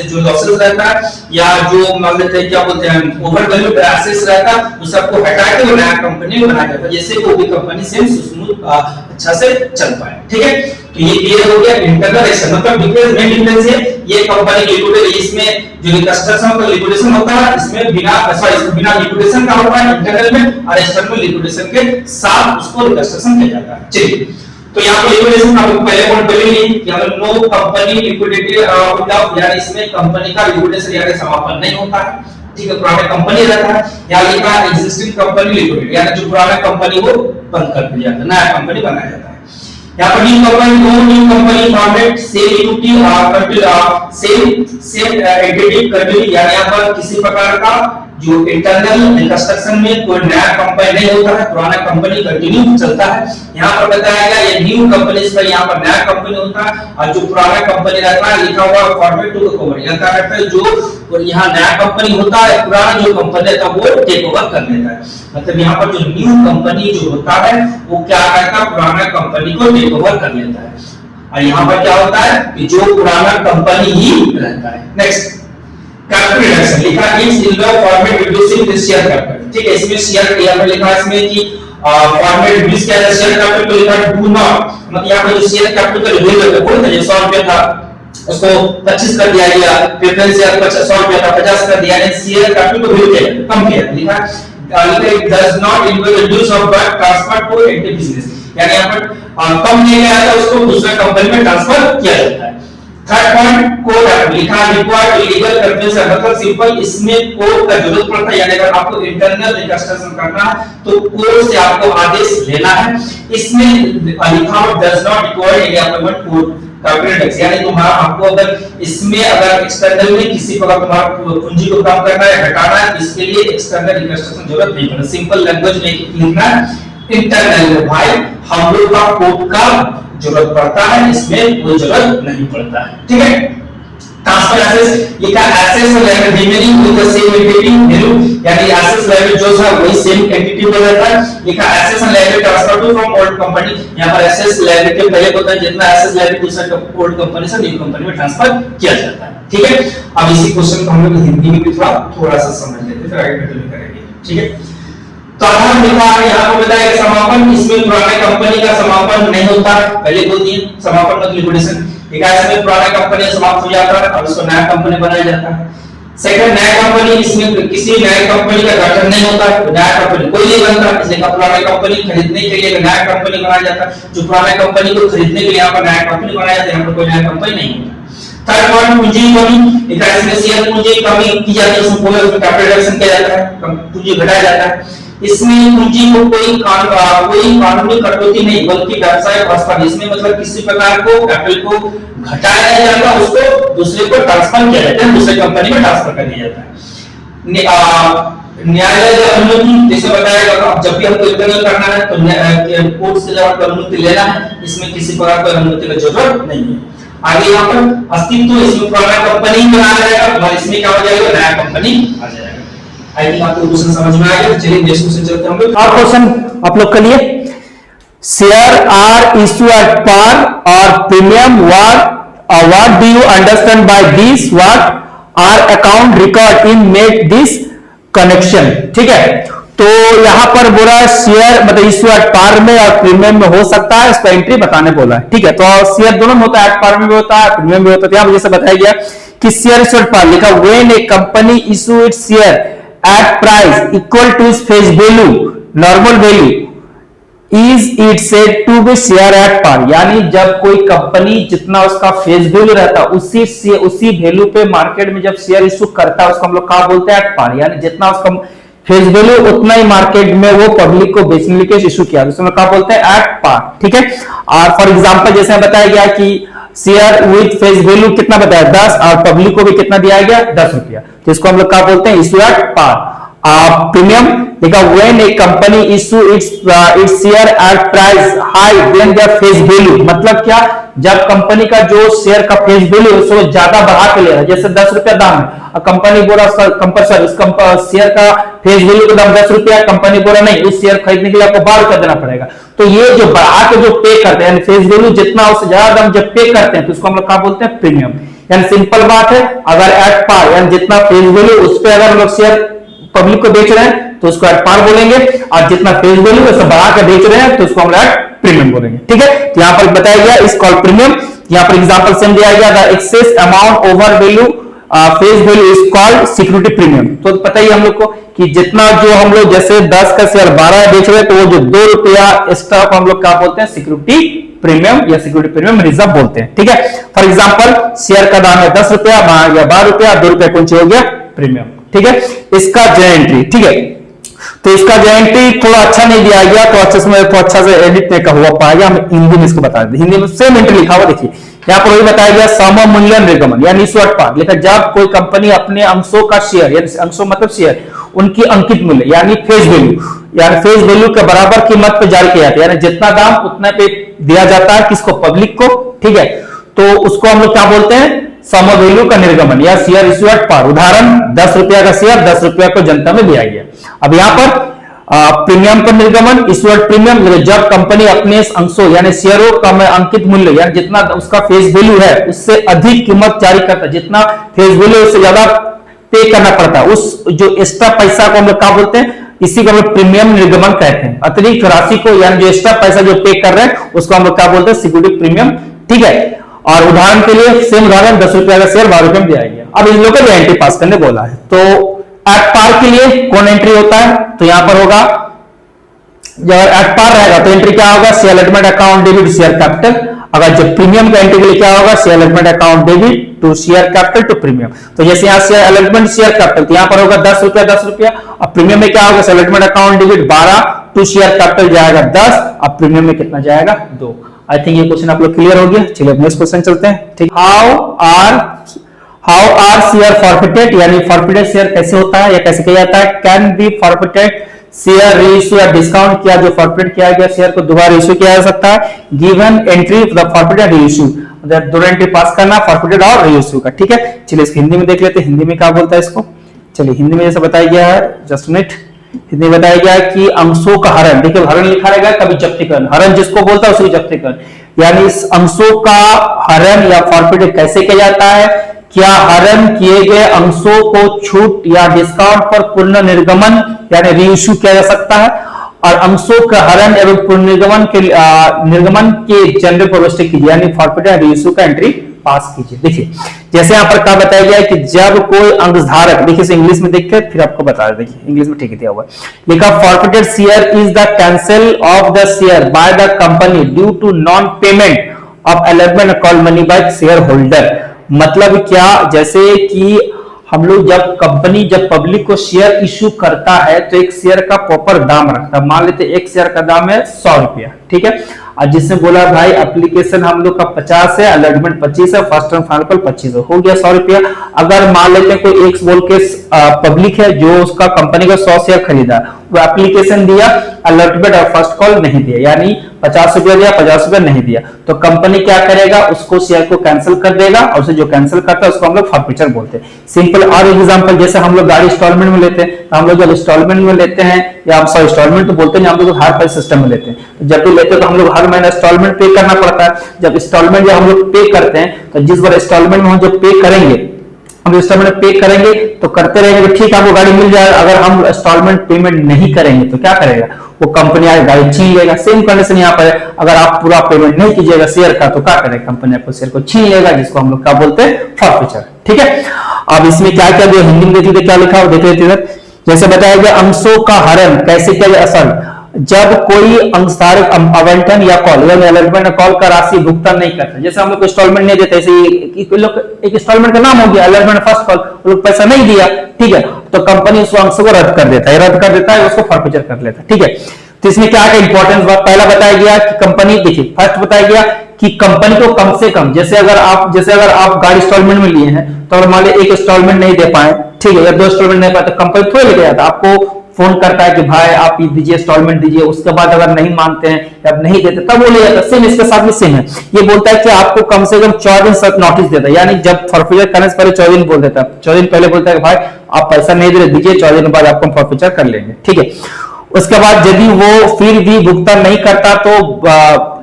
जो लॉसेस रहता है या जो मान लेते हैं क्या बोलते हैं ओवर वैल्यूड एसेट्स रहता है उस सबको हटा के वो नया कंपनी बनाया जाता है, जिससे वो भी कंपनी से स्मूथ अच्छा से चल पाए। ठीक है, तो ये क्लियर हो गया इंटरनल एक्सटर्नल का डिफरेंस। मेन डिफरेंस है ये कंपनी लिक्विडेशन, इसमें जो रिकंस्ट्रक्शन का लिक्विडेशन होता है इसमें बिना लिक्विडेशन का होता है इंटरनल में, और एक्सटर्नल लिक्विडेशन के साथ उसको रिकंस्ट्रक्शन किया जाता है। चलिए, तो यहाँ पे लिक्विडेशन आपको पहले पॉइंट पे ली कि अगर नो कंपनी लिक्विडिटी विदाउट, यानी इसमें कंपनी का लिक्विडेशन यानी समापन नहीं होता है। ठीक है, पुराना कंपनी रहता है, यहाँ लिखा है एग्जिस्टिंग कंपनी लिक्विडेट यानी जो पुराना कंपनी वो बंद कर दिया जाता है, नया कंपनी बनाया जाता है। यहाँ पर new company format same equity same entity continue, यानी यहाँ पर किसी प्रकार का जो इंटरनल रिकंस्ट्रक्शन में कोई नया कंपनी नहीं होता है, पुराना कंपनी कंटिन्यू चलता है। यहाँ पर बताया गया ये न्यू कंपनीज पर यहाँ पर नया कंपनी होता है और जो पुराना कंपनी रहता है लिखा हुआ फॉर्मेट टू ओवर, यहाँ क्या करता है जो यहाँ नया कंपनी होता है पुराना जो कंपनी रहता है वो टेक ओवर कर लेता है। मतलब यहाँ पर जो न्यू कंपनी जो होता है वो क्या करता है पुराना कंपनी को टेक ओवर कर लेता है, और यहाँ पर क्या होता है कि जो पुराना कंपनी ही रहता है। नेक्स्ट कैपिटल रिडक्शन लिखा is in the format reducing the share capital. ठीक है, इसमें शेयर यहाँ पर लिखा है इसमें कि फॉर्मेट रिड्यूस किया जाए शेयर कैपिटल को लिखा डू नॉट, मतलब यहाँ पर जो शेयर कैपिटल का वैल्यू है वो था 100 रुपया था उसको 25 कर दिया गया, प्रेफरेंस शेयर 100 रुपया था 50 कर दिया, यानी शेयर कैपिटल को वैल्यू कम किया। लिखा it does not involve reduce of but transfer to into business, यानी यहाँ पर कम नहीं गया था उसको दूसरा कंपनी में ट्रांसफर किया जाता है। थर्ड पॉइंट कोड लिखा रिक्वायर्ड लीगल कंप्लेंशन, मतलब सिंपल इसमें कोड का जरूरत पड़ता है, यानी अगर आपको इंटरनल रिकंस्ट्रक्शन करना है तो कोड से आपको आदेश लेना है। इसमें लिखा हुआ does not require any appointment code capital, यानी तुम्हारा आपको अगर इसमें अगर एक्सटर्नल में किसी प्रकार तुम्हारा पूंजी को कम करना है घटाना है, इसके लिए एक्सटर्नल रिकंस्ट्रक्शन जरूरत नहीं पड़ती। सिंपल लैंग्वेज में लिखना इंटरनल में भाई हम लोग का कोड का जरूरत पड़ता है, इसमें कोई जरूरत नहीं पड़ता है। ठीक है, ट्रांसफर एसेट्स लिखा assets level remaining with the same entity value, यानी एसेट्स लेवल जो था वही सेम एंटिटी में रहता है। लिखा assets and liability transfer to from old company, यहां पर एसेट्स लायबिलिटी पहले होता है, जितना एसेट्स लायबिलिटी दूसरा ओल्ड कंपनी से न्यू कंपनी में ट्रांसफर किया जाता है। ठीक है, अब इसी क्वेश्चन को हम लोग हिंदी में भी थोड़ा सा समझ लेते हैं, फिर आगे कंटिन्यू करेंगे। ठीक है, तो आधार लिखा है यहाँ पर बताया कि समापन, इसमें पुराने कंपनी का समापन नहीं होता, पहले बोल दिए समापन मतलब लिक्विडेशन। लिखा है इसमें पुराना कंपनी समाप्त हो जाता है और उसको नया कंपनी बनाया जाता है। सेकंड, नया कंपनी, इसमें किसी नए कंपनी का गठन नहीं होता, नया कंपनी कोई नहीं बनता, इसलिए पुराना कंपनी खरीदने के लिए नया कंपनी बनाया जाता है। जो पुराने कंपनी को खरीदने के लिए यहाँ पर नया कंपनी बनाया जाता है, यहाँ पर कोई नया कंपनी नहीं होता। थर्ड पॉइंट, पूंजी कमी, लिखा है इसमें शेयर पूंजी कमी की जाती है, उसमें कैपिटल रिडक्शन किया जाता है, पूंजी घटाया जाता है। इसमें पूंजी को कोई कानूनी कटौती नहीं बल्कि व्यवसाय वास्तव, इसमें मतलब किसी प्रकार को कैपिटल को घटाया नहीं जाता, उसको दूसरे को ट्रांसफर किया जाता है, दूसरे कंपनी में ट्रांसफर कर दिया जाता है। न्यायालय अनुमति, जैसे बताया जब भी हमको इंटरनल करना है तो कोर्ट से जब अनुमति लेना है, इसमें किसी प्रकार की अनुमति की जरूरत नहीं है। आगे यहाँ पर अस्तित्व, इसमें पुराना कंपनी बनाया जाएगा और इसमें क्या हो जाएगा, नया कंपनी आ जाएगा। आई थिंक आपको क्वेश्चन समझ में आ गया। चलिए नेक्स्ट क्वेश्चन चलते हैं हम लोग। और क्वेश्चन आप लोग के लिए, share are issue at par और premium, what do you understand by this, what are account record in make this connection. ठीक है, तो यहां पर बोला शेयर मतलब इश्यू एट पार में और प्रीमियम में हो सकता है, इसका एंट्री बताने बोला है। ठीक है, तो शेयर दोनों में होता है, एट पार में भी होता है, प्रीमियम में होता है। यहां जैसे बताया गया कि शेयर इश्यू एट पार, लिखा when a company issue its share at price equal to its face value, normal value, is it said to be share at par, यानी जब कोई कंपनी जितना उसका फेस वैल्यू रहता है उसी वैल्यू पे मार्केट में जब शेयर इशू करता है उसको हम लोग क्या बोलते हैं, एट पार, यानी जितना उसका फेस वैल्यू उतना ही मार्केट में वो पब्लिक को बेचने के लिए इशू किया, उसमें क्या बोलते हैं, एट पार। ठीक है, और फॉर एग्जांपल जैसे बताया गया कि शेयर विद फेस वैल्यू कितना बताया 10 और पब्लिक को भी कितना दिया गया 10 रुपया, तो इसको हम लोग क्या बोलते हैं, इश्यू एट पार। प्रीमियम देखा when a company issue its share at price high than their face value, मतलब क्या, जब कंपनी का जो शेयर का फेस वैल्यू है उसको ज्यादा बढ़ा के ले रहा है, जैसे 10 रुपया दाम है और कंपनी बोला कंपल्सरी उस शेयर का फेस वैल्यू का दाम 10 रुपया, कंपनी बोला नहीं उस शेयर खरीदने के लिए आपको 12 रुपया देना पड़ेगा, तो ये जो बढ़ा के जो पे करते हैं फेस वैल्यू जितना उससे ज्यादा दाम जब पे करते हैं तो उसको हम लोग क्या बोलते हैं, प्रीमियम। यानी सिंपल बात है, अगर एट पार यानी जितना फेस वैल्यू उस पर अगर हम लोग शेयर पब्लिक को बेच रहे हैं तो उसको एट पार बोलेंगे, और जितना फेस वैल्यू उससे बढ़ा के बेच रहे हैं तो उसको हम लोग एट प्रीमियम बोलेंगे। ठीक है, तो यहां पर बताया गया इस कॉल्ड प्रीमियम, यहां पर एग्जांपल सेम दिया गया the excess amount over value face value is called security premium. तो पता ही हम लोग को कि जितना जो हम लोग जैसे 10 का शेयर 12 बेच रहे हैं तो वो जो 2 रुपया एक्स्ट्रा को हम लोग क्या बोलते हैं, सिक्योरिटी प्रीमियम या सिक्योरिटी प्रीमियम रिजर्व बोलते हैं। ठीक है, फॉर एग्जांपल शेयर का दाम है 10 रुपया, वहां गया 12 रुपया, 2 रुपया कौन सी हो गया, प्रीमियम। ठीक है, इसका जेएनटी, ठीक है, तो इसका जेएनटी थोड़ा अच्छा नहीं दिया गया, तो अच्छे से तो अच्छा से एडिट नहीं का हुआ पाएगा, हम हिंदी में इसको बता दें, हिंदी में सेम एंट्री लिखा हुआ देखिए यहाँ पर वही बताया गया, सममूल्य निर्गमन यानी इश्यू एट पार, लेकिन जब कोई कंपनी अपने अंशों का शेयर यानी अंशों मतलब शेयर उनकी अंकित मूल्य यानी फेस वैल्यू के बराबर कीमत पे जारी किया जाता है, यानी जितना दाम उतना पे दिया जाता है किसको, पब्लिक को। ठीक है, तो उसको हम लोग क्या बोलते हैं, सम वैल्यू का निर्गमन या शेयर इश्यू एट पार। उदाहरण 10 रुपया का शेयर 10 रुपया को जनता में दिया गया। अब यहाँ पर प्रीमियम पर निर्गमन इश्यू एट प्रीमियम, जब कंपनी अपने अंशों यानी शेयरों का अंकित मूल्य यानी जितना उसका फेस वैल्यू है उससे अधिक कीमत जारी करता है, जितना फेस वैल्यू उससे ज्यादा पे करना पड़ता है, उस जो एक्स्ट्रा पैसा को हम लोग क्या बोलते हैं, इसी को हम लोग प्रीमियम निर्गमन कहते हैं। अतिरिक्त राशि को यानी जो एक्स्ट्रा पैसा जो पे कर रहे हैं उसको हम लोग क्या बोलते हैं, सिक्योरिटी प्रीमियम। ठीक है, और उदाहरण के लिए सेम उदाहरण 10 रुपया का शेयर 12 रुपये में दिया गया। अब इन लोगों को एंट्री पास करने बोला है, तो एट पार के लिए कौन एंट्री होता है, तो यहां पर होगा जब एट पार रहेगा तो एंट्री क्या होगा, share allotment account debit share capital. अगर जब प्रीमियम का एंट्री के लिए क्या होगा, share allotment account debit to share capital to premium. तो जैसे यहाँ शेयर अलॉटमेंट शेयर कैपिटल तो यहाँ पर होगा 10 रुपया, और प्रीमियम में क्या होगा, share allotment account debit 12 to share capital जाएगा 10, अब प्रीमियम में कितना जाएगा 2। आई थिंक ये क्वेश्चन आप लोग क्लियर हो गया। चलिए नेक्स्ट क्वेश्चन चलते हैं। ठीक, हाउ आर शेयर फॉरफिटेड, यानी फॉरफिटेड शेयर कैसे होता है या कैसे किया जाता है, can be forfeited share reissue या डिस्काउंट किया जो फॉरफिट किया गया शेयर को दोबारा इश्यू किया जा सकता है, given entry the forfeit and reissue. दोनों एंट्री पास करना, फॉरफिटेड और रीइश्यू का। ठीक है, चलिए इसको हिंदी में देख लेते हैं, हिंदी में क्या बोलता है इसको। चलिए हिंदी में जैसा बताया गया है, जस्ट मिनट, हिंदी में बताया गया है कि अंशों का हरण, देखिए हरण लिखा रहेगा, कभी जब्तीकरण, हरण जिसको बोलता है उसी को जब्तीकरण, यानी इस अंशों का हरण या फॉरफिटेड कैसे किया जाता है। क्या हरण किए गए अंशों को छूट या डिस्काउंट पर पुनर्निर्गमन यानी रीइश्यू किया जा सकता है, और अंशों का हरण एवं पुनर्निर्गमन के निर्गमन के जनरल प्रोविजन कीजिए, यानी फॉरफिटेड रीइश्यू का एंट्री पास कीजिए। देखिए जैसे यहाँ पर क्या बताया गया है कि जब कोई अंशधारक, देखिए इसे इंग्लिश में देखिए फिर आपको बता दें, देखिए इंग्लिश में ठीक दिया हुआ है, लिखा forfeited share is the cancel of the share by the company due to non payment of allotment call money by shareholder. मतलब क्या, जैसे कि हम लोग जब कंपनी जब पब्लिक को शेयर इश्यू करता है तो एक शेयर का प्रॉपर दाम रखता है, मान लेते एक शेयर का दाम है 100 रुपया, ठीक है, और जिसने बोला भाई एप्लीकेशन हम लोग का 50 है, अलॉटमेंट 25 है, फर्स्ट एंड फाइनल 25 है, हो गया 100 रुपया। अगर मान लेते हैं कोई एक बोल के पब्लिक है जो उसका कंपनी का 100 शेयर खरीदा, वो एप्लीकेशन दिया, अलॉटमेंट और फर्स्ट कॉल नहीं दिया, यानी 50 रुपया दिया, 50 रुपया नहीं दिया, तो कंपनी क्या करेगा, उसको शेयर को कैंसिल कर देगा, और उसे जो कैंसिल करता है उसको हम लोग फॉरफिचर बोलते हैं। सिंपल और एग्जांपल, जैसे हम लोग गाड़ी इंस्टॉलमेंट में लेते हैं, तो हम लोग जब इंस्टॉलमेंट में लेते हैं, या हम सॉरी इंस्टॉलमेंट तो बोलते हैं, हम लोग हायर प्राइस सिस्टम में लेते हैं, तो जब भी लेते हैं तो हम लोग हर महीने इंस्टॉलमेंट पे करना पड़ता है। जब इंस्टॉलमेंट जब हम लोग पे करते हैं, तो जिस बार इंस्टॉलमेंट में हम जब पे करेंगे, हम इंस्टॉलमेंट पे करेंगे तो करते रहेंगे तो ठीक है, हमको गाड़ी मिल जाएगा। अगर हम इंस्टॉलमेंट पेमेंट नहीं करेंगे तो क्या करेगा, वो कंपनी आगे गाड़ी छीन लेगा। सेम कंडीशन यहाँ पर है, अगर आप पूरा पेमेंट नहीं कीजिएगा शेयर का तो क्या करेगा, कंपनी आपको शेयर को छीन लेगा, जिसको हम लोग क्या बोलते हैं, फॉरफिचर। ठीक है, अब इसमें क्या क्या जो हिंदी में देखिए क्या लिखा हो, देख लेते हैं। जैसे बताया गया अंशों का हरण कैसे किया जाए। असल जब कोई अंशधारक आवंटन या कॉल यानी अलॉटमेंट कॉल का राशि भुगतान नहीं करता, जैसे हम लोग को इंस्टॉलमेंट नहीं देते, ऐसे लोग एक इंस्टॉलमेंट का नाम हो गया अलॉटमेंट फर्स्ट कॉल, वो लोग पैसा नहीं दिया, ठीक है, तो कंपनी उस अंश को रद्द कर देता है, रद्द कर देता है, उसको फॉरफिचर कर लेता है। ठीक है, तो इसमें क्या है इंपॉर्टेंस बात, पहला बताया गया कि कंपनी, देखिए फर्स्ट बताया गया कि कंपनी को कम से कम, जैसे अगर आप गाड़ी इंस्टॉलमेंट में लिए हैं, तो अगर मान लीजिए एक इंस्टॉलमेंट नहीं दे पाए, ठीक है, या 2 इंस्टॉलमेंट नहीं पाए, तो कंपनी थोड़ी लेके जाता, आपको फोन करता है कि भाई आप ये दीजिए इंस्टॉलमेंट दीजिए, उसके बाद अगर नहीं मानते हैं या नहीं देते तब वो ले जाता है। सेम इसके साथ भी सेम है, ये बोलता है कि आपको कम से कम 14 दिन तक नोटिस देता है, यानी जब फॉरफिचर करने से पहले 14 दिन बोल देता है, 14 दिन पहले बोलता है कि भाई आप पैसा नहीं दे रहे, दीजिए, 14 दिन बाद आपको फॉरफिचर कर लेंगे। ठीक है, उसके बाद यदि वो फिर भी भुगतान नहीं करता तो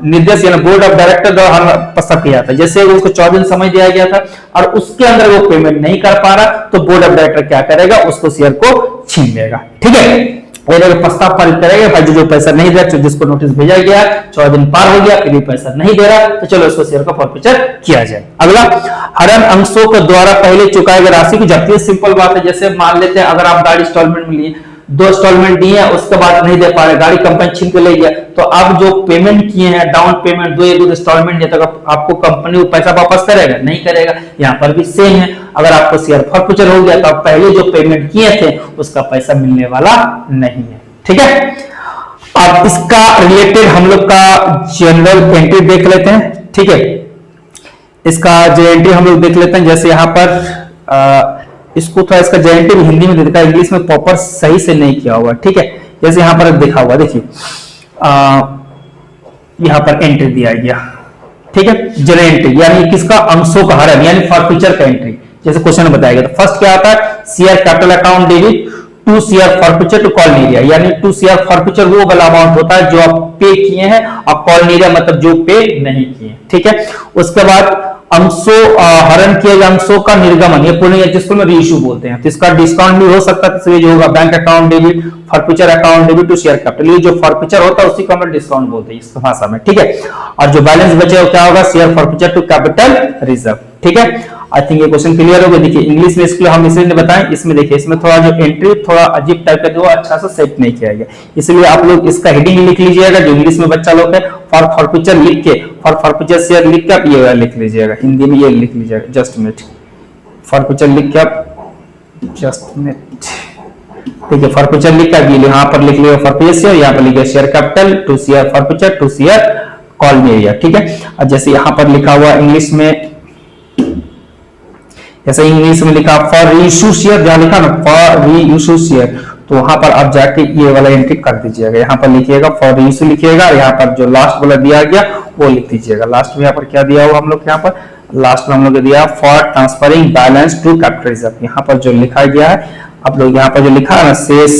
निर्देश यानी बोर्ड ऑफ डायरेक्टर द्वारा प्रस्ताव किया था, जैसे उसको 14 दिन समय दिया गया था और उसके अंदर वो पेमेंट नहीं कर पा रहा, तो बोर्ड ऑफ डायरेक्टर क्या करेगा, उसको शेयर को छीन लेगा। ठीक है, प्रस्ताव पारित करेगा, भाई जो पैसा नहीं दे, जिसको नोटिस भेजा गया, 14 दिन पार हो गया, फिर भी पैसा नहीं दे रहा, तो चलो उसको शेयर का फॉरफिचर किया जाए। अगला, हरण अंशों के द्वारा पहले चुकाई गई राशि की जब्ती। सिंपल बात है, जैसे मान लेते हैं अगर आप गाड़ी इंस्टॉलमेंट में लिए, 2 इंस्टॉलमेंट दिए, उसके बाद नहीं दे पा रहे, गाड़ी कंपनी छीन के ले गया, तो आप जो पेमेंट किए हैं डाउन पेमेंट 2 इंस्टॉलमेंट दिया, तो आपको कंपनी वो पैसा वापस करेगा, नहीं करेगा। यहाँ पर भी सेम है, अगर आपको शेयर फॉरफिचर हो गया तो आप पहले जो पेमेंट किए थे उसका पैसा मिलने वाला नहीं है। ठीक है, अब इसका रिलेटेड हम लोग का जनरल एंट्री देख लेते हैं। ठीक है, इसका जो एंट्री हम लोग देख लेते हैं, जैसे यहाँ पर इसको थोड़ा इसका जेएनटी भी हिंदी में दे दिया, इंग्लिश में प्रॉपर सही से नहीं किया हुआ। ठीक है, जैसे यहाँ पर देखा हुआ, देखिए यहाँ पर एंट्री दिया गया। ठीक है, जनरल एंट्री यानी किसका, अंशों का हरण यानी फॉरफिचर का एंट्री, जैसे क्वेश्चन में बताया गया। तो फर्स्ट क्या आता है, share capital account debit to share forfeiture to call area, यानी टू शेयर फॉरफिचर वो वाला अमाउंट होता है जो आप पे किए हैं, और कॉल एरिया मतलब जो पे नहीं किए। ठीक है, उसके बाद अंशों हरण किए गए अंशों का निर्गमन, ये पूर्ण जिसको में रीइश्यू बोलते हैं, तो इसका डिस्काउंट भी हो सकता है, तो ये जो होगा bank account debit, forfeiture account debit to share capital, ये जो फॉरफिचर होता है उसी को हम डिस्काउंट बोलते हैं इस भाषा में। ठीक है, और जो बैलेंस बचे क्या होगा, share forfeiture to capital reserve. ठीक है, आई थिंक ये क्वेश्चन क्लियर हो गया। देखिए इंग्लिश में इसके लिए हम इसलिए बताएं, इसमें देखिए इसमें थोड़ा जो एंट्री थोड़ा अजीब टाइप का जो अच्छा सा सेट नहीं किया गया, इसलिए आप लोग इसका हेडिंग लिख लीजिएगा, जो इंग्लिश में बच्चा लोग है, फॉर फॉरफिचर लिख के, फॉर फॉरफिचर शेयर लिख के आप ये लिख लीजिएगा, हिंदी में ये लिख लीजिएगा, जस्ट मिनट, फॉरफिचर लिख के आप जस्ट मिनट, ठीक है, फॉरफिचर लिख के ये यहाँ पर लिख लिया फॉरफिचर, यहाँ पर लिखिए share capital to share forfeiture to share call area. ठीक है, और जैसे यहाँ पर लिखा हुआ इंग्लिश में, जैसे इंग्लिश में लिखा फॉर रीइश्यू शेयर, जहां लिखा ना फॉर रीइश्यू शेयर, तो वहां पर आप जाके ये वाला एंट्री कर दीजिएगा, यहाँ पर लिखिएगा फॉर इशू लिखिएगा, यहाँ पर जो लास्ट वाला दिया गया वो लिख दीजिएगा। लास्ट में यहाँ पर क्या दिया हुआ हम लोग, यहाँ पर लास्ट में हम लोग दिया for transferring balance to capital reserve. यहाँ पर जो लिखा गया है आप लोग यहाँ पर जो लिखा है ना शेष,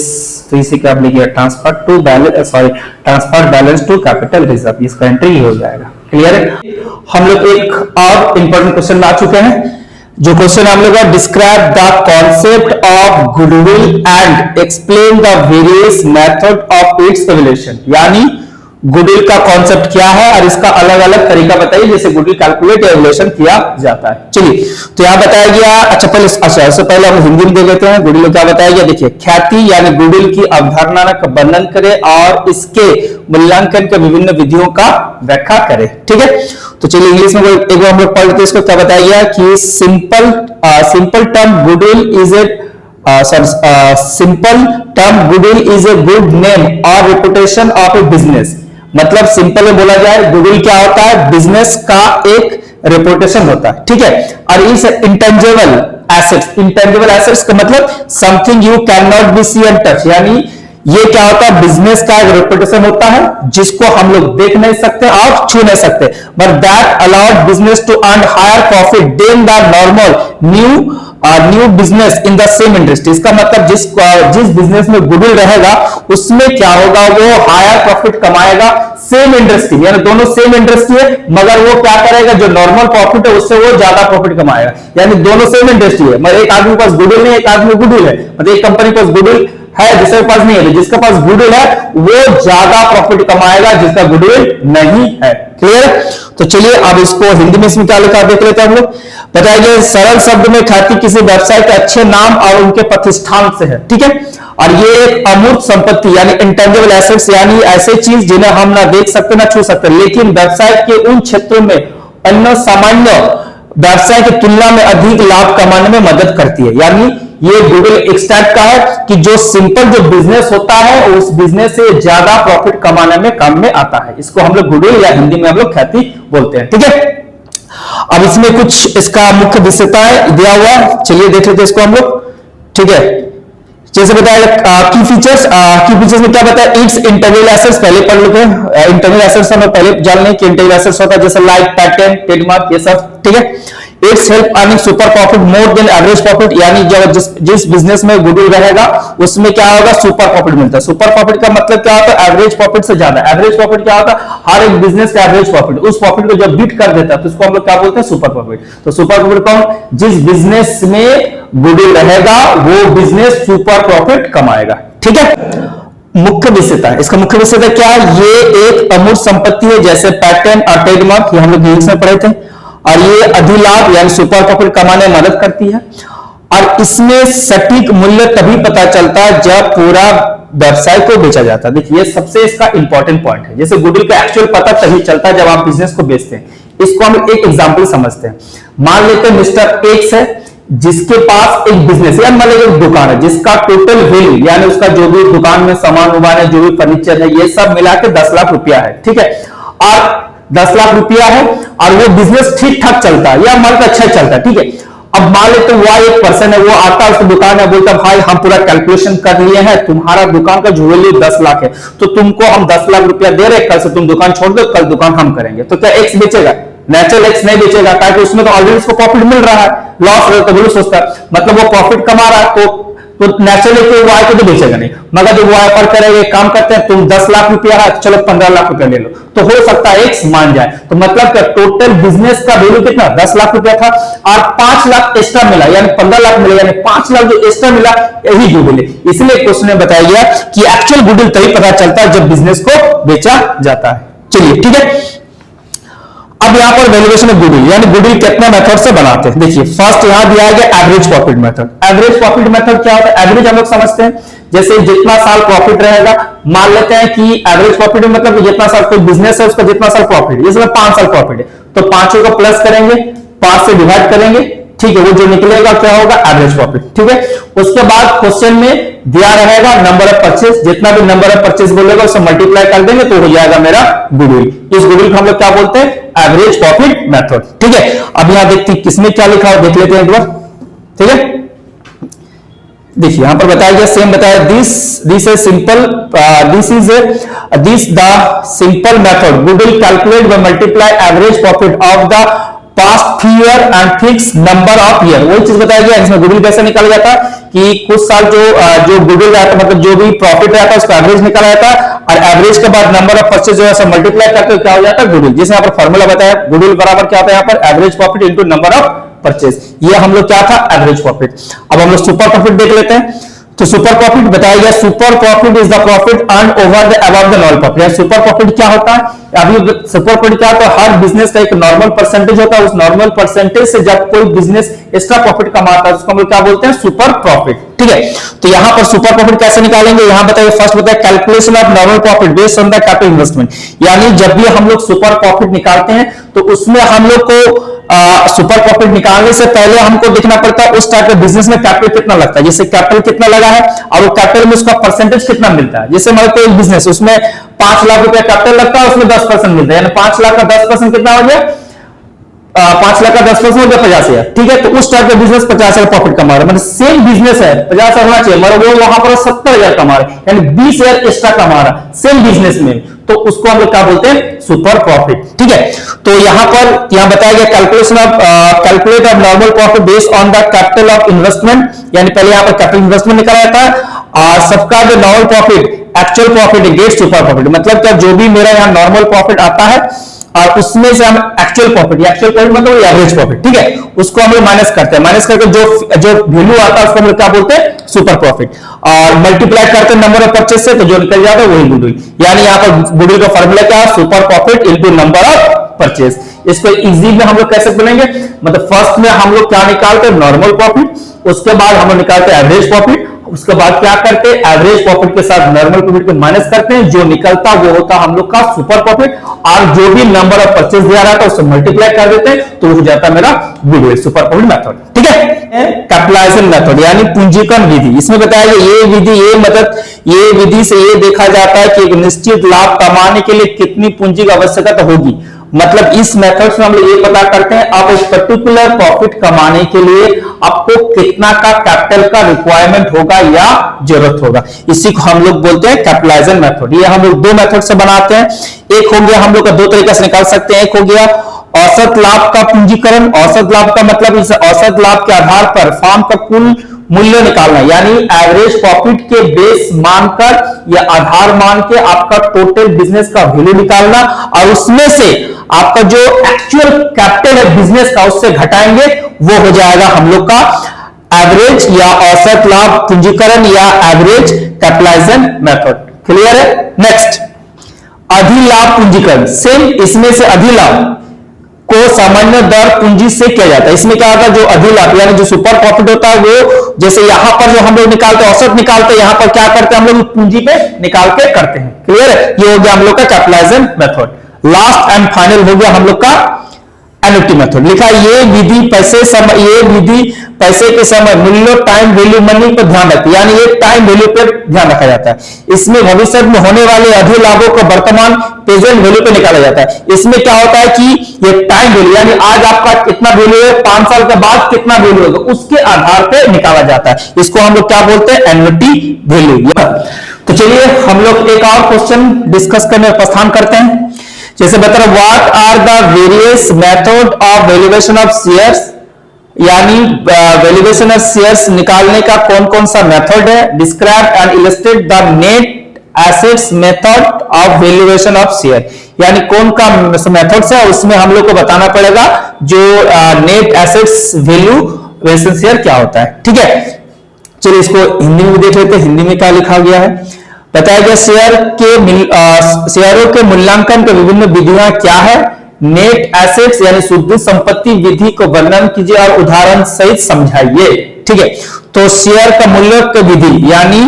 तो इसी का आप लिखिए transfer to balance, sorry transfer balance to capital reserve, इसका एंट्री हो जाएगा। क्लियर है। हम लोग एक और इंपॉर्टेंट क्वेश्चन में आ चुके हैं, जो क्वेश्चन हम लोग describe the concept of goodwill and explain the various method of its evolution. यानी गुडविल का कॉन्सेप्ट क्या है और इसका अलग अलग तरीका बताइए जैसे गुडविल कैलकुलेट या एवल्यूशन किया जाता है। चलिए, तो यहां बताया गया, अच्छा पहले हम हिंदी में देख लेते हैं गुडविल में क्या बताया गया। देखिए, ख्याति यानी गुडविल की अवधारणा का वर्णन करे और इसके मूल्यांकन के विभिन्न विधियों का व्याख्या करे। ठीक है, तो चलिए इंग्लिश में एक बार हम लोग पढ़ लेते हैं। इसको क्या बताया गया कि simple term goodwill is a simple term goodwill is a good name or reputation of a business। मतलब सिंपल में बोला जाए गुडविल क्या होता है, बिजनेस का एक रेपुटेशन होता है। ठीक है, और इस इंटेंजिबल एसेट्स का मतलब something you can not be see and touch, यानी ये क्या होता है, बिजनेस का एक रेपुटेशन होता है जिसको हम लोग देख नहीं सकते और छू नहीं सकते, but that allowed business to earn higher profit than the normal new business in the same industry. इसका मतलब जिस बिजनेस में गुडविल रहेगा उसमें क्या होगा, वो हायर प्रॉफिट कमाएगा सेम इंडस्ट्री, यानी दोनों सेम इंडस्ट्री है मगर वो क्या करेगा, जो नॉर्मल प्रॉफिट है उससे वो ज्यादा प्रॉफिट कमाएगा। यानी दोनों सेम इंडस्ट्री है मगर एक आदमी के पास गुडविल नहीं, एक आदमी गुडविल है, मतलब एक कंपनी के पास गुडविल है जिसके पास नहीं है, तो जिसके पास गुडविल है वो ज्यादा प्रॉफिट कमाएगा जिसका गुडविल नहीं है। क्लियर। तो चलिए अब इसको हिंदी में इसमें क्या लिखा देख लेते हैं हम लोग। बताया गया सरल शब्द में ख्याति किसी व्यवसाय के अच्छे नाम और उनके प्रतिष्ठान से है। ठीक है, और ये एक अमूर्त संपत्ति यानी इंटेंजिबल एसेट्स, यानी ऐसे चीज जिन्हें हम ना देख सकते ना छू सकते, लेकिन व्यवसाय के उन क्षेत्रों में अन्य सामान्य व्यवसाय की तुलना में अधिक लाभ कमाने में मदद करती है। यानी ये गुडविल एक टाइप का है कि जो सिंपल जो बिजनेस होता है उस बिजनेस से ज्यादा प्रॉफिट कमाने में काम में आता है। इसको हम लोग गुडविल या हिंदी में हम लोग ख्याति बोलते हैं। ठीक है, अब इसमें कुछ इसका मुख्य विशेषताएं दिया हुआ है, चलिए देख लेते हैं इसको हम लोग। ठीक है, जैसे बताया की फीचर्स में क्या बताया, इट्स इंटरनल एसेट्स पहले पढ़ लेते हैं। इंटरनल एसेट्स हमें पहले जान लें कि इंटरनल एसेट्स होता है जैसे लाइक पैटेंट ट्रेडमार्क ये सब। ठीक है, it's help earning super profit more than average profit, यानी जब जिस बिजनेस में गुडविल रहेगा उसमें क्या होगा, सुपर प्रॉफिट मिलता है। सुपर प्रॉफिट का मतलब क्या होता है, एवरेज प्रॉफिट से ज्यादा। एवरेज प्रॉफिट क्या होता है, हर एक बिजनेस का एवरेज प्रॉफिट, उस प्रॉफिट को जब बीट कर देता है तो उसको हम लोग क्या बोलते हैं, सुपर प्रॉफिट। तो सुपर प्रॉफिट कौन, जिस बिजनेस में गुडविल रहेगा वो बिजनेस सुपर प्रॉफिट कमाएगा। ठीक है, मुख्य विशेषता, इसका मुख्य विशेषता क्या है, ये एक अमूर्त संपत्ति है जैसे पैटेंट और ट्रेडमार्क, ये हम लोग इंग्लिश में पढ़े थे, और ये अधिलाभ यानी सुपर प्रॉफिट कमाने में मदद करती है। और इसमें सटीक मूल्य तभी पता चलता है जब पूरा व्यवसाय को बेचा जाता है। देखिए ये सबसे इसका इंपॉर्टेंट पॉइंट है, जैसे गुडविल का एक्चुअल पता तभी चलता है जब आप बिजनेस को बेचते हैं। इसको हम एक एग्जांपल समझते हैं। मान लेते हैं मिस्टर एक्स है जिसके पास एक बिजनेस है, मान लीजिए एक दुकान है जिसका टोटल वैल्यू यानी उसका जो भी दुकान में सामान उमान है, जो भी फर्नीचर है, ये सब मिला के 10 लाख रुपया है। ठीक है, और 10 लाख रुपया है और वो बिजनेस ठीक ठाक चलता है या मान अच्छा चलता है। ठीक है, अब मान लेते वो एक पर्सन है, वो आता है उसकी दुकान है, बोलता भाई हम पूरा कैलकुलेशन कर लिए हैं, तुम्हारा दुकान का जो वैल्यू 10 लाख है तो तुमको हम 10 लाख रुपया दे रहे, कल से तुम दुकान छोड़ दो, कल दुकान हम करेंगे। तो क्या एक्स बेचेगा? नेचुरल एक्स नहीं बेचेगा, ताकि उसमें तो ऑलरेडी उसको प्रॉफिट मिल रहा है, लॉस हो तो बिल्कुल सोचता है, मतलब वो प्रॉफिट कमा रहा है तो नेचुरली कोई वाई को तो बेचेगा नहीं। मगर जो वाई पर करेंगे, काम करते हैं, तुम 10 लाख रुपया है चलो 15 लाख रुपया ले लो, तो हो सकता है एक्स मान जाए। तो मतलब कि टोटल बिजनेस का वैल्यू कितना, 10 लाख रुपया था और 5 लाख एक्स्ट्रा मिला यानी 15 लाख मिला, यानी 5 लाख जो एक्स्ट्रा मिला यही गुडविल है। इसलिए क्वेश्चन में बताया गया कि एक्चुअल गुडविल तभी पता चलता है जब बिजनेस को बेचा जाता है। चलिए ठीक है, अब यहां पर वैल्यूएशन ऑफ गुडविल यानी गुडविल कितना मेथड से बनाते हैं। देखिए फर्स्ट यहां दिया गया average profit method. Average profit method क्या होता है, एवरेज हम लोग समझते हैं जैसे जितना साल प्रॉफिट रहेगा, मान लेते हैं कि एवरेज प्रॉफिट मतलब जितना साल कोई बिजनेस है उसका जितना साल प्रॉफिट, इसमें 5 साल प्रॉफिट है तो 5 को प्लस करेंगे, 5 से डिवाइड करेंगे, ठीक है, वो जो निकलेगा क्या होगा, एवरेज प्रॉफिट। ठीक है, उसके बाद क्वेश्चन में दिया रहेगा नंबर ऑफ परचेज, जितना भी नंबर ऑफ परचेज बोलेगा उससे मल्टीप्लाई कर देंगे तो हो जाएगा मेरा गुडविल। इस गुडविल को हम लोग क्या बोलते हैं, एवरेज प्रॉफिट मेथड। ठीक है, अब यहां देखते हैं किसमें क्या लिखा है, देख लेते हैं एक बार। ठीक है, देखिए यहां पर बताया गया, सेम बताया, this is simple, this the simple method good calculate व multiply average profit of the past year and fix number of year. वही चीज बताया गया, इसमें गुडविल कैसे निकाला जाता कि कुछ साल जो गुडविल रहता, मतलब जो भी प्रॉफिट रहता है उसका एवरेज निकाला जाता है, और एवरेज के बाद नंबर ऑफ परचेज जो है मल्टीप्लाई करके क्या हो जाता है गुडविल। जिसमें यहाँ पर फॉर्मूला बताया, गुडविल बराबर क्या होता है यहाँ पर average profit into number of purchase. ये हम लोग क्या था एवरेज प्रॉफिट। अब हम लोग सुपर प्रॉफिट देख लेते हैं। तो सुपर प्रॉफिट बताया गया, super profit is the profit earn over the above the normal profit. Super profit क्या होता है, अभी सुपर प्रॉफिट क्या होता है, हर बिजनेस का एक नॉर्मल परसेंटेज होता है, उस नॉर्मल परसेंटेज से जब कोई बिजनेस एक्स्ट्रा प्रॉफिट कमाता है उसको हम लोग क्या बोलते हैं सुपर प्रॉफिट। ठीक है, तो यहां पर सुपर प्रॉफिट कैसे निकालेंगे, यहां बताइए, फर्स्ट बताइए calculation of normal profit based on the capital investment. यानी जब भी हम लोग सुपर प्रॉफिट निकालते हैं तो उसमें हम लोग को सुपर प्रॉफिट निकालने से पहले हमको देखना पड़ता है उस टाइप के बिजनेस में कैपिटल कितना लगता है, जैसे कैपिटल कितना लगा है और वो कैपिटल में उसका परसेंटेज कितना मिलता है। जैसे हमारे कोई बिजनेस उसमें 5 लाख रुपया कैपिटल लगता है, उसमें 10% मिलता है, यानी 5 लाख का 10% कितना हो गया, 5 लाख का 10% हो गया 50,000। ठीक है, तो उस टाइप का बिजनेस 50,000 प्रॉफिट कमा रहा है, मतलब सेम बिजनेस है 50,000 होना चाहिए, मगर वो वहां पर 70,000 कमा रहा है, यानी 20,000 एक्स्ट्रा कमा रहा है सेम बिजनेस में, तो उसको हम लोग क्या बोलते हैं सुपर प्रॉफिट। ठीक है, तो यहां बताया गया calculate of normal profit based on the capital of investment, यानी पहले यहां पर कैपिटल इन्वेस्टमेंट निकाला जाता है और सबका जो normal profit actual profit get super profit, मतलब क्या जो भी मेरा यहां नॉर्मल प्रॉफिट आता है और उसमें से हम एक्चुअल प्रॉफिट मतलब एवरेज प्रॉफिट, ठीक है, उसको हम लोग माइनस करते हैं, माइनस करके जो वैल्यू आता है उसको हम लोग क्या बोलते हैं सुपर प्रॉफिट, और मल्टीप्लाई करते हैं नंबर ऑफ परचेज से, तो जो निकल जाता है वही गुडविल। यानी यहाँ पर गुडविल का फॉर्मूला क्या है super profit into number of purchase. इसको इजी में हम लोग कैसे बोलेंगे, मतलब फर्स्ट में हम लोग क्या निकालते हैं नॉर्मल प्रॉफिट, उसके बाद हम लोग निकालते हैं एवरेज प्रॉफिट, उसके बाद क्या करते हैं एवरेज प्रॉफिट के साथ नॉर्मल प्रॉफिट को माइनस करते हैं, जो निकलता वो होता हम लोग का सुपर प्रॉफिट, और जो भी नंबर ऑफ परचेज दिया रहा था उससे मल्टीप्लाई कर देते हैं तो हो जाता है मेरा गुडविल सुपर प्रॉफिट मेथड। ठीक है, कैपिटलाइजेशन मेथड यानी पूंजीकरण विधि। इसमें बताया गया ये विधि से ये देखा जाता है कि एक निश्चित लाभ कमाने के लिए कितनी पूंजी की आवश्यकता होगी। मतलब इस मेथड से हम लोग ये पता करते हैं आप एक पर्टिकुलर प्रॉफिट कमाने के लिए आपको कितना का कैपिटल का रिक्वायरमेंट होगा या जरूरत होगा, इसी को हम लोग बोलते हैं कैपिटलाइजेशन मेथड। ये हम लोग दो मेथड से बनाते हैं, एक हो गया हम लोग का दो तरीके से निकाल सकते हैं, एक हो गया औसत लाभ का पूंजीकरण। औसत लाभ का मतलब इस औसत लाभ के आधार पर फर्म का कुल मूल्य निकालना, यानी एवरेज प्रॉफिट के बेस मानकर या आधार मान के आपका टोटल बिजनेस का वैल्यू निकालना, और उसमें से आपका जो एक्चुअल कैपिटल है बिजनेस का उससे घटाएंगे, वो हो जाएगा हम लोग का एवरेज या औसत लाभ पूंजीकरण या एवरेज कैपिटलाइजेशन मेथड। क्लियर है। नेक्स्ट अधिलाभ पूंजीकरण, सेम इसमें से अधिलाभ को सामान्य दर पूंजी से किया जाता है। इसमें क्या होता है जो अधिलाभ यानी जो सुपर प्रॉफिट होता है वो जैसे यहां पर जो हम लोग निकालते हैं औसत निकालते हैं, यहां पर क्या करते हैं हम लोग पूंजी पे निकाल के करते हैं। क्लियर है, ये हो गया हम लोग का capitalisation method. Last and final हो गया हम लोग का एन्युटी मेथड। लिखा ये विधि पैसे के समय मूल्य टाइम वैल्यू मनी पर ध्यान रखती है, यानी ये टाइम वैल्यू पर ध्यान रखा जाता है। इसमें भविष्य में होने वाले अधिलाभों को वर्तमान प्रेजेंट वैल्यू पे निकाला जाता है। इसमें क्या होता है कि ये टाइम वैल्यू यानी आज आपका कितना वैल्यू है, 5 साल के बाद कितना वैल्यू होगा उसके आधार पर निकाला जाता है। इसको हम लोग क्या बोलते हैं एन्युटी वैल्यू। तो चलिए हम लोग एक और क्वेश्चन डिस्कस करने प्रस्थान करते हैं। जैसे बता रहा what are the various method of valuation of shares, यानी वैल्यूएशन ऑफ शेयर्स निकालने का कौन कौन सा मेथड है। Describe and illustrate the net assets method of valuation of share, यानी कौन का मेथड है उसमें हम लोग को बताना पड़ेगा जो नेट एसेट्स वैल्यूएशन शेयर क्या होता है। ठीक है, चलिए इसको हिंदी में देख लेते हैं। हिंदी में क्या लिखा गया है, बताया गया शेयरों के मूल्यांकन के विभिन्न विधियां क्या है। नेट एसेट्स यानी शुद्ध संपत्ति विधि को वर्णन कीजिए और उदाहरण सहित समझाइए। ठीक है, तो शेयर का मूल्य की विधि यानी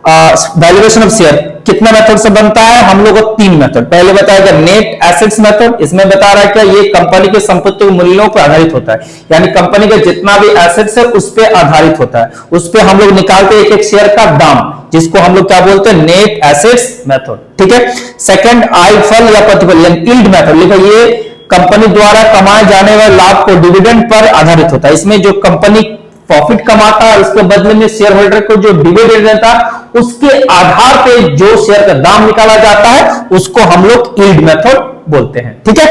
वैल्यूएशन ऑफ शेयर कितना मेथड से बनता है, हम लोग को 3 मेथड। पहले बताएगा नेट एसेट्स मेथड, इसमें बता रहा है क्या ये कंपनी के संपत्ति मूल्यों पर आधारित होता है, यानी कंपनी का जितना भी एसेट्स है उस पर आधारित होता है, उस पर हम लोग निकालते हैं एक एक शेयर का दाम, जिसको हम लोग क्या बोलते हैं नेट एसेट्स मेथड। ठीक है, सेकंड आय फल या प्रतिफल यानी यील्ड मेथड। लिखा ये कंपनी द्वारा कमाए जाने वाले लाभ को डिविडेंड पर आधारित होता है। इसमें जो कंपनी प्रॉफिट कमाता है, उसके बदले में शेयर होल्डर को जो डिविडेंड देता है उसके आधार पे जो शेयर का दाम निकाला जाता है उसको हम लोग यील्ड मेथड बोलते हैं। ठीक है,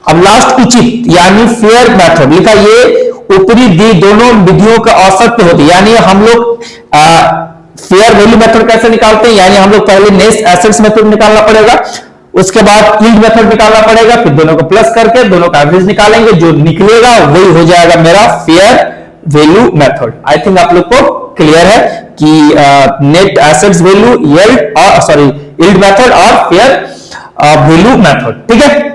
अब लास्ट उचित यानी फेयर मेथड लिखा, ये ऊपरी दी दोनों विधियों का औसत पे होती है। यानी हम लोग फेयर वैल्यू मेथड कैसे निकालते हैं, यानी हम लोग पहले नेट एसेट्स मेथड निकालना पड़ेगा, उसके बाद यील्ड मेथड निकालना पड़ेगा, फिर दोनों को प्लस करके दोनों का एवरेज निकालेंगे, जो निकलेगा वही हो जाएगा मेरा fair value method. I think आप लोग को क्लियर है कि नेट एसेट्स वैल्यू यील्ड और सॉरी यील्ड मेथड और फेयर वैल्यू मेथड। ठीक है,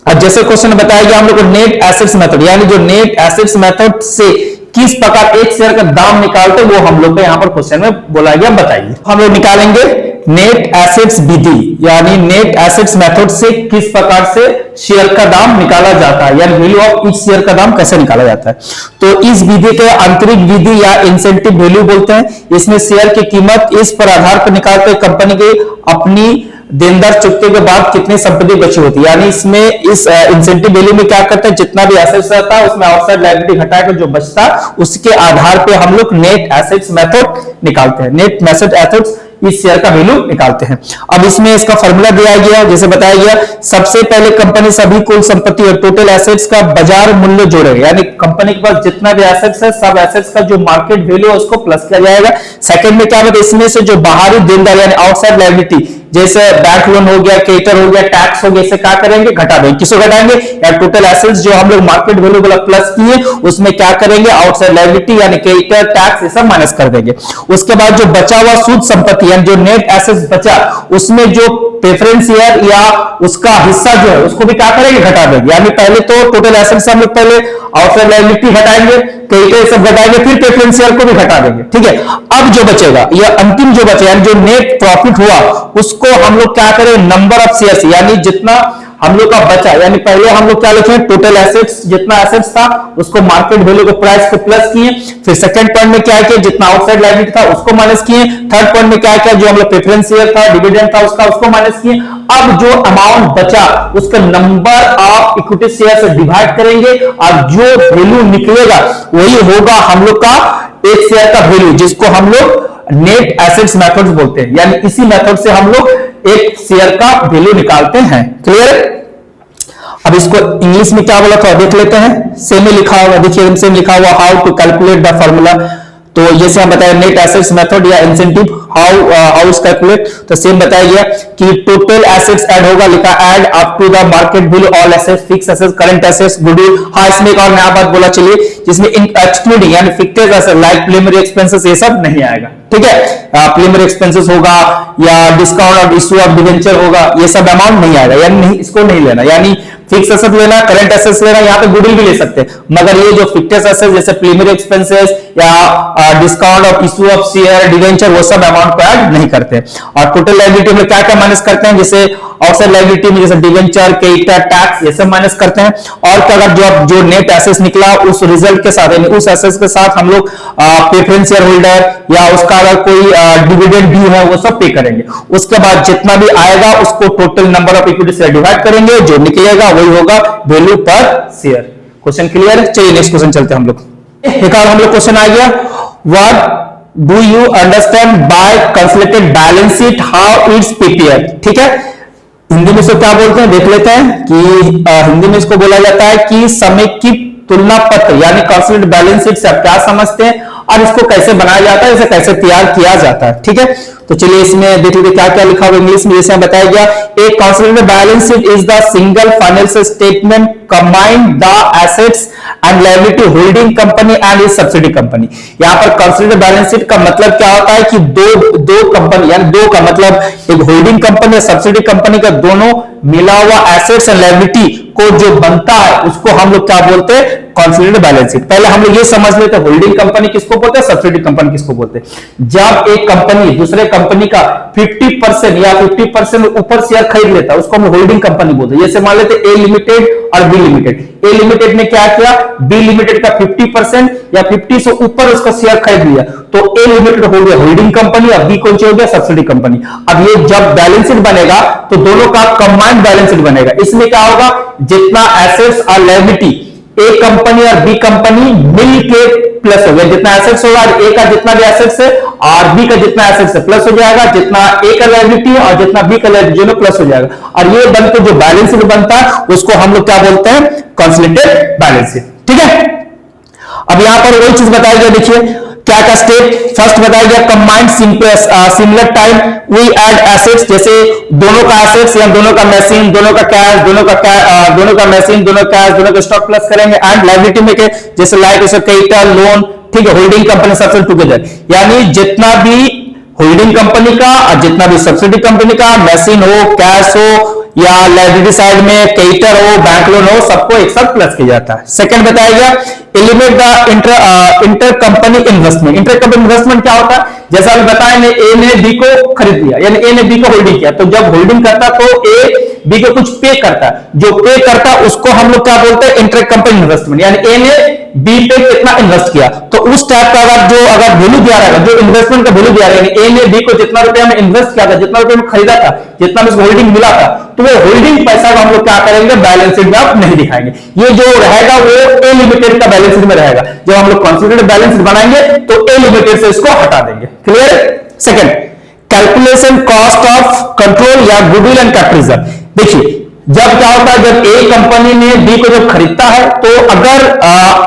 अब जैसे क्वेश्चन बताया गया हम लोग को नेट एसेट्स मेथड, यानी जो नेट एसेट्स मेथड से किस प्रकार एक शेयर का दाम निकालते वो हम लोग को यहाँ पर क्वेश्चन में बोला गया, बताइए। हम लोग निकालेंगे नेट एसेट्स विधि, यानी नेट एसेट्स मेथड से किस प्रकार से शेयर का दाम निकाला जाता है, यानी वैल्यू ऑफ ईच शेयर का दाम कैसे निकाला जाता है। तो इस विधि को आंतरिक विधि या इंसेंटिव वैल्यू बोलते हैं। इसमें शेयर की कीमत इस पर आधार पर निकालते हैं कंपनी के अपनी देनदार चुकते के बाद कितनी संपत्ति बची होती है। यानी इसमें इस इंसेंटिव वैल्यू में क्या करते हैं, जितना भी एसेट्स रहता है उसमें आउटसाइड लायबिलिटी घटाकर जो बचता है उसके आधार पे हम लोग नेट एसेट्स मेथड निकालते हैं, नेट एसेट एसेट्स इस शेयर का वैल्यू निकालते हैं। अब इसमें इसका फॉर्मूला दिया गया है, जैसे बताया गया, सबसे पहले कंपनी सभी कुल संपत्ति और टोटल एसेट्स का बाजार मूल्य जोड़ेगा, यानी कंपनी के पास जितना भी एसेट्स है सब एसेट्स का जो मार्केट वैल्यू है उसको प्लस किया जाएगा। सेकंड में क्या होता है, इसमें से जो बाहरी देनदार यानी आउटसाइड लायबिलिटी जैसे बैंक लोन हो गया, क्रेडिटर हो गया, टैक्स हो गया, इसे क्या करेंगे, घटा देंगे। किसको घटाएंगे, या टोटल एसेट्स जो हम लोग मार्केट वैल्यू वाला प्लस किए उसमें क्या करेंगे, आउटसाइड लायबिलिटी यानी क्रेडिटर, टैक्स ये सब माइनस कर देंगे। उसके बाद जो बचा हुआ शुद्ध संपत्ति यानी जो नेट एसेट्स बचा उसमें जो प्रेफरेंस शेयर या उसका हिस्सा जो है उसको भी क्या करेंगे, घटा देंगे। यानी पहले तो टोटल एसेट्स हम लोग पहले आउटसाइड लायबिलिटी घटाएंगे, क्रेडिटर सब घटाएंगे, फिर प्रेफरेंस शेयर को भी घटा देंगे। ठीक है, अब जो बचेगा या अंतिम जो बचेगा यानी जो नेट प्रॉफिट हुआ उसको हम लोग क्या करें, नंबर ऑफ शेयर्स यानी जितना हम लोग का बचा, यानी पहले हम लोग क्या लिखे, टोटल एसेट्स जितना एसेट्स था उसको मार्केट वैल्यू के प्राइस को प्लस किए, फिर सेकंड पॉइंट में क्या किया, जितना आउटसाइड लायबिलिटी था उसको माइनस किए, थर्ड पॉइंट में क्या किया, जो हम लोग प्रेफरेंस शेयर था, डिविडेंड था उसको माइनस किए। अब जो अमाउंट बचा उसका नंबर ऑफ इक्विटी शेयर से डिवाइड करेंगे और जो वैल्यू निकलेगा वही होगा हम लोग का एक शेयर का वैल्यू, जिसको हम लोग नेट एसेट्स मेथड्स बोलते हैं। यानी इसी मेथड से हम लोग एक शेयर का वैल्यू निकालते हैं। क्लियर? अब इसको इंग्लिश में क्या बोला था देख लेते हैं। सेम में लिखा हुआ, देखिए सेम लिखा हुआ, how to calculate the formula. तो जैसे हम बताया नेट एसेट्स मेथड या इंसेंटिव हाउ इज कैलकुलेट, तो सेम बताया गया कि टोटल एसेट्स ऐड होगा, लिखा add up to the market value all assets, fix assets, current assets, goodwill. हाँ, इसमें एक और नया बात बोला चलिए, जिसमें एक्सक्लूडिंग यानी fixed asset like preliminary expenses ये सब नहीं आएगा। ठीक है, प्रीलिमिनरी एक्सपेंसेस होगा या डिस्काउंट और इश्यू ऑफ डिवेंचर होगा, ये सब अमाउंट नहीं आएगा, यानी नहीं, इसको नहीं लेना। यानी फिक्स एसेट लेना, करंट एसेट्स लेना, यहाँ पे गुडविल भी ले सकते हैं, मगर ये जो फिक्सेड एसेट्स जैसे प्रीलिमिनरी एक्सपेंसेस या discount of issue of share, debenture, वो सब अमाउंट को ऐड नहीं करते। और टोटल लायबिलिटी में क्या क्या माइनस करते हैं, जैसे आउटसाइड लायबिलिटी में जैसे डिवेंचर, क्रेडिटर, टैक्स ये सब माइनस करते हैं। और अगर जो नेट एसेट्स निकला उस रिजल्ट के साथ यानी उस एसेट्स के साथ हम लोग प्रेफरेंस शेयर होल्डर या उसका अगर कोई डिविडेंड ड्यू है वो सब पे करेंगे। उसके बाद जितना भी आएगा उसको टोटल नंबर ऑफ इक्विटी से डिवाइड करेंगे, जो निकलेगा वही होगा वैल्यू पर शेयर। क्वेश्चन क्लियर है? चलिए नेक्स्ट क्वेश्चन चलते हैं हम लोग। एक और हम लोग क्वेश्चन आ गया, what do you understand bye consolidated balance sheet, how it's prepared. ठीक है, हिंदी में इसको क्या बोलते हैं देख लेते हैं कि हिंदी में इसको बोला जाता है कि समेकित तुलना पत्र यानी कंसोलिडेटेड बैलेंस शीट से आप क्या समझते हैं और इसको कैसे बनाया जाता है, इसे कैसे तैयार किया जाता है। ठीक है, तो चलिए इसमें देख लीजिए क्या क्या लिखा हुआ इंग्लिश में, जैसे बताया गया, a consolidated balance sheet is the single financial statement combined the assets and liability holding company and is subsidy company. यहाँ पर कंसोलिडेटेड बैलेंस शीट का मतलब क्या होता है कि दो कंपनी यानी दो का मतलब एक होल्डिंग कंपनी और सब्सिडी कंपनी का दोनों मिला हुआ एसेट्स एंड लायबिलिटी को जो बनता है उसको हम लोग क्या बोलते हैं, कंसोलिडेटेड बैलेंस शीट। पहले हम लोग ये समझ लेते हैं होल्डिंग कंपनी किसको बोलते हैं, सब्सिडी कंपनी किसको बोलते हैं। जब एक कंपनी दूसरे कंपनी का 50% या 50% ऊपर शेयर खरीद लेता है उसको हम होल्डिंग कंपनी बोलते हैं। जैसे मान लेते ए लिमिटेड और बी लिमिटेड। ए लिमिटेड ने क्या किया, बी लिमिटेड का 50% या 50 से ऊपर उसका शेयर खरीद लिया, तो ए लिमिटेड हो गया होल्डिंग कंपनी और बी कौन सी हो गया, सब्सिडी कंपनी। अब ये जब बैलेंस शीट बनेगा तो दोनों का कंबाइंड बैलेंस शीट बनेगा। इसमें क्या होगा, जितना एसेट्स और लायबिलिटी ए कंपनी और बी कंपनी मिल के प्लस हो गया, जितना एसेट्स होगा ए का जितना भी एसेट्स है और बी का जितना एसेट्स है प्लस हो जाएगा, जितना ए का लायबिलिटी है और जितना बी का लायबिलिटी प्लस हो जाएगा, और ये बनकर जो बैलेंस शीट बनता है उसको हम लोग क्या बोलते हैं, कंसोलिडेटेड बैलेंस शीट। ठीक है, अब यहां पर वही चीज बताई गई, देखिए क्या क्या स्टेप। फर्स्ट बताया गया combined similar time we add assets, जैसे दोनों का एसेट्स या दोनों का मशीन, दोनों का कैश, दोनों का मशीन, दोनों का कैश, दोनों का स्टॉक प्लस करेंगे। एंड लायबिलिटी में के जैसे लाइक जैसे क्रेडिटर, लोन, ठीक है, होल्डिंग कंपनी सबसे टुगेदर, यानी जितना भी होल्डिंग कंपनी का और जितना भी सब्सिडी कंपनी का मशीन हो, कैश हो या लायबिलिटी साइड में क्रेडिटर हो, बैंक लोन हो, सबको एक साथ प्लस किया जाता है। सेकंड बताया गया eliminate the inter company investment. Inter company investment क्या होता है, जैसा अभी बताया, ए ने बी को खरीद लिया, यानी ए ने बी को होल्डिंग किया, तो जब होल्डिंग करता तो ए बी को कुछ पे करता, जो पे करता उसको हम लोग क्या बोलते हैं, इंटर कंपनी इन्वेस्टमेंट, यानी ए ने बी पे कितना इन्वेस्ट किया, तो उस टाइप का अगर वैल्यू दिया रहेगा, जो इन्वेस्टमेंट का वैल्यू दिया रहेगा, ए ने बी को जितना रुपया में इन्वेस्ट किया था, जितना रुपया में खरीदा था, जितना में होल्डिंग मिला था, तो वो होल्डिंग पैसा को हम लोग क्या करेंगे, बैलेंस शीट में आप नहीं दिखाएंगे। ये जो रहेगा वो ए लिमिटेड का बैलेंस शीट में रहेगा। जब हम लोग कंसोलिडेटेड बैलेंस शीट बनाएंगे तो ए लिमिटेड से इसको हटा देंगे। Clear. Second, calculation cost of control या गुडविल एंड कैपिटल। देखिए जब क्या होता है, जब ए कंपनी ने बी को जब खरीदता है, तो अगर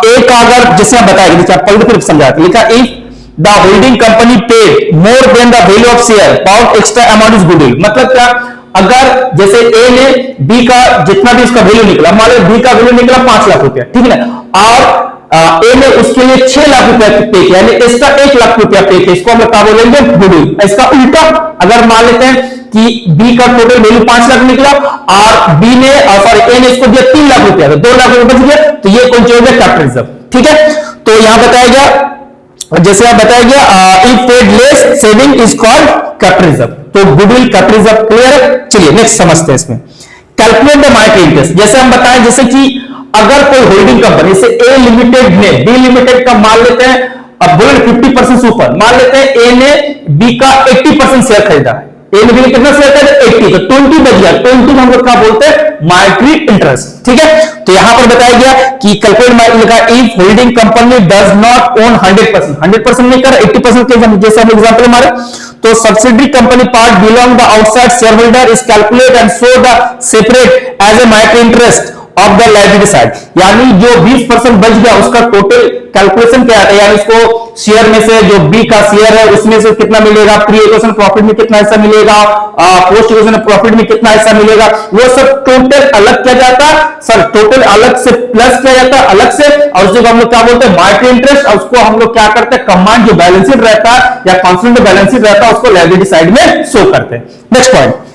ए का अगर जैसे हम बताएंगे, पहले समझाते, लिखा if the holding company paid more than the value of share about extra amount is goodwill. मतलब क्या, अगर जैसे ए ने बी का जितना भी उसका वैल्यू निकला, मान लो बी का वैल्यू निकला 5 लाख रुपया, ठीक है ना, और ए ने उसके लिए 6 लाख रुपया पे किया, यानी इसका 1 लाख रुपया पे किया, इसको हम क्या बोलेंगे, गुडविल। इसका उल्टा अगर मान लेते हैं कि बी का टोटल वैल्यू 5 लाख निकला और बी ने ए ने इसको दिया 3 लाख रुपया, तो 2 लाख रुपया बच गया, तो ये कौन सी हो गया, कैपिटल रिजर्व। ठीक है, तो यहां बताया गया, जैसे आप बताया गया, if paid less saving is called capital reserve, तो गुडविल कैपिटल रिजर्व। क्लियर। चलिए नेक्स्ट समझते हैं इसमें, कैलकुलेट द माइनॉरिटी इंटरेस्ट। जैसे हम बताएं, जैसे कि अगर कोई होल्डिंग कंपनी से ए लिमिटेड ने बी लिमिटेड का मान लेते हैं, अब बोले 50% सुपर, मान लेते हैं ए ने बी का 80% शेयर खरीदा है, ए ने बी ने कितना शेयर खरीदा, 80, तो 20 बच गया, 20 हम लोग क्या बोलते हैं, माइनॉरिटी इंटरेस्ट। ठीक है, तो यहां पर बताया गया कि कैलकुलेट माइनॉरिटी लिखा, if holding company does not own 100% नहीं कर 80% के, जैसे हम एग्जांपल हमारे, तो subsidiary company part belong the outside shareholder is calculate and show the separate as a minority interest of the liability side. यानी जो 20% बच गया उसका टोटल कैलकुलेशन क्या आता है, यानी इसको शेयर में से जो बी का शेयर है उसमें से कितना मिलेगा, प्री एक्विजिशन प्रॉफिट में कितना हिस्सा मिलेगा, पोस्ट एक्विजिशन प्रॉफिट में कितना हिस्सा मिलेगा, वो सब टोटल अलग किया जाता है, सर टोटल अलग से प्लस किया जाता है अलग से, और उसको हम लोग क्या बोलते हैं, माइनॉरिटी इंटरेस्ट, और उसको हम लोग क्या करते हैं, कंबाइंड जो बैलेंस शीट रहता है या कंसोलिडेटेड बैलेंस शीट रहता है उसको लायबिलिटी साइड में शो करते हैं। नेक्स्ट पॉइंट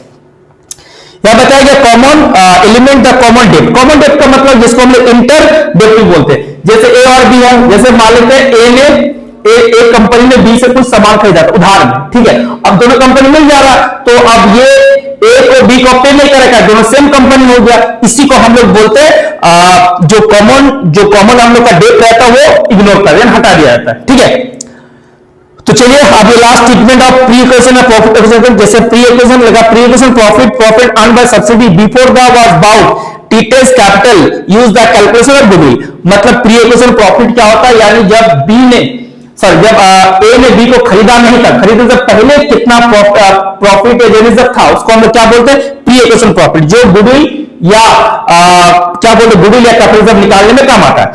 यहां बताया गया, common element the common debt. Common debt का मतलब जिसको हम लोग इंटर डेट बोलते हैं, जैसे ए और बी है, जैसे मान लेते हैं ए ने एक कंपनी ने बी से कुछ सामान खरीदा था उधार में, ठीक है, अब दोनों कंपनी मिल जा रहा, तो अब ये ए को बी को पे नहीं करेगा, दोनों सेम कंपनी हो गया, इसी को हम लोग बोलते हैं जो कॉमन हम लोग का डेट रहता है वो इग्नोर कर दें, हटा दिया जाता है। ठीक है, तो चलिए अब ये last treatment of pre acquisition और प्रॉफिट एक्विजिशन। जैसे प्री एक्विजिशन लगा, pre acquisition profit earn by subsidy before the was bound टीटेस capital use the calculation of goodwill. मतलब प्री एक्विजिशन प्रॉफिट क्या होता है, यानी जब ए ने बी को खरीदा नहीं था, खरीदने से पहले कितना प्रॉफिट जब था उसको हम लोग क्या बोलते हैं, प्री एक्विजिशन प्रॉफिट, जो गुडविल या क्या बोलते, गुडविल या कैपिटल रिजर्व निकालने में काम आता है।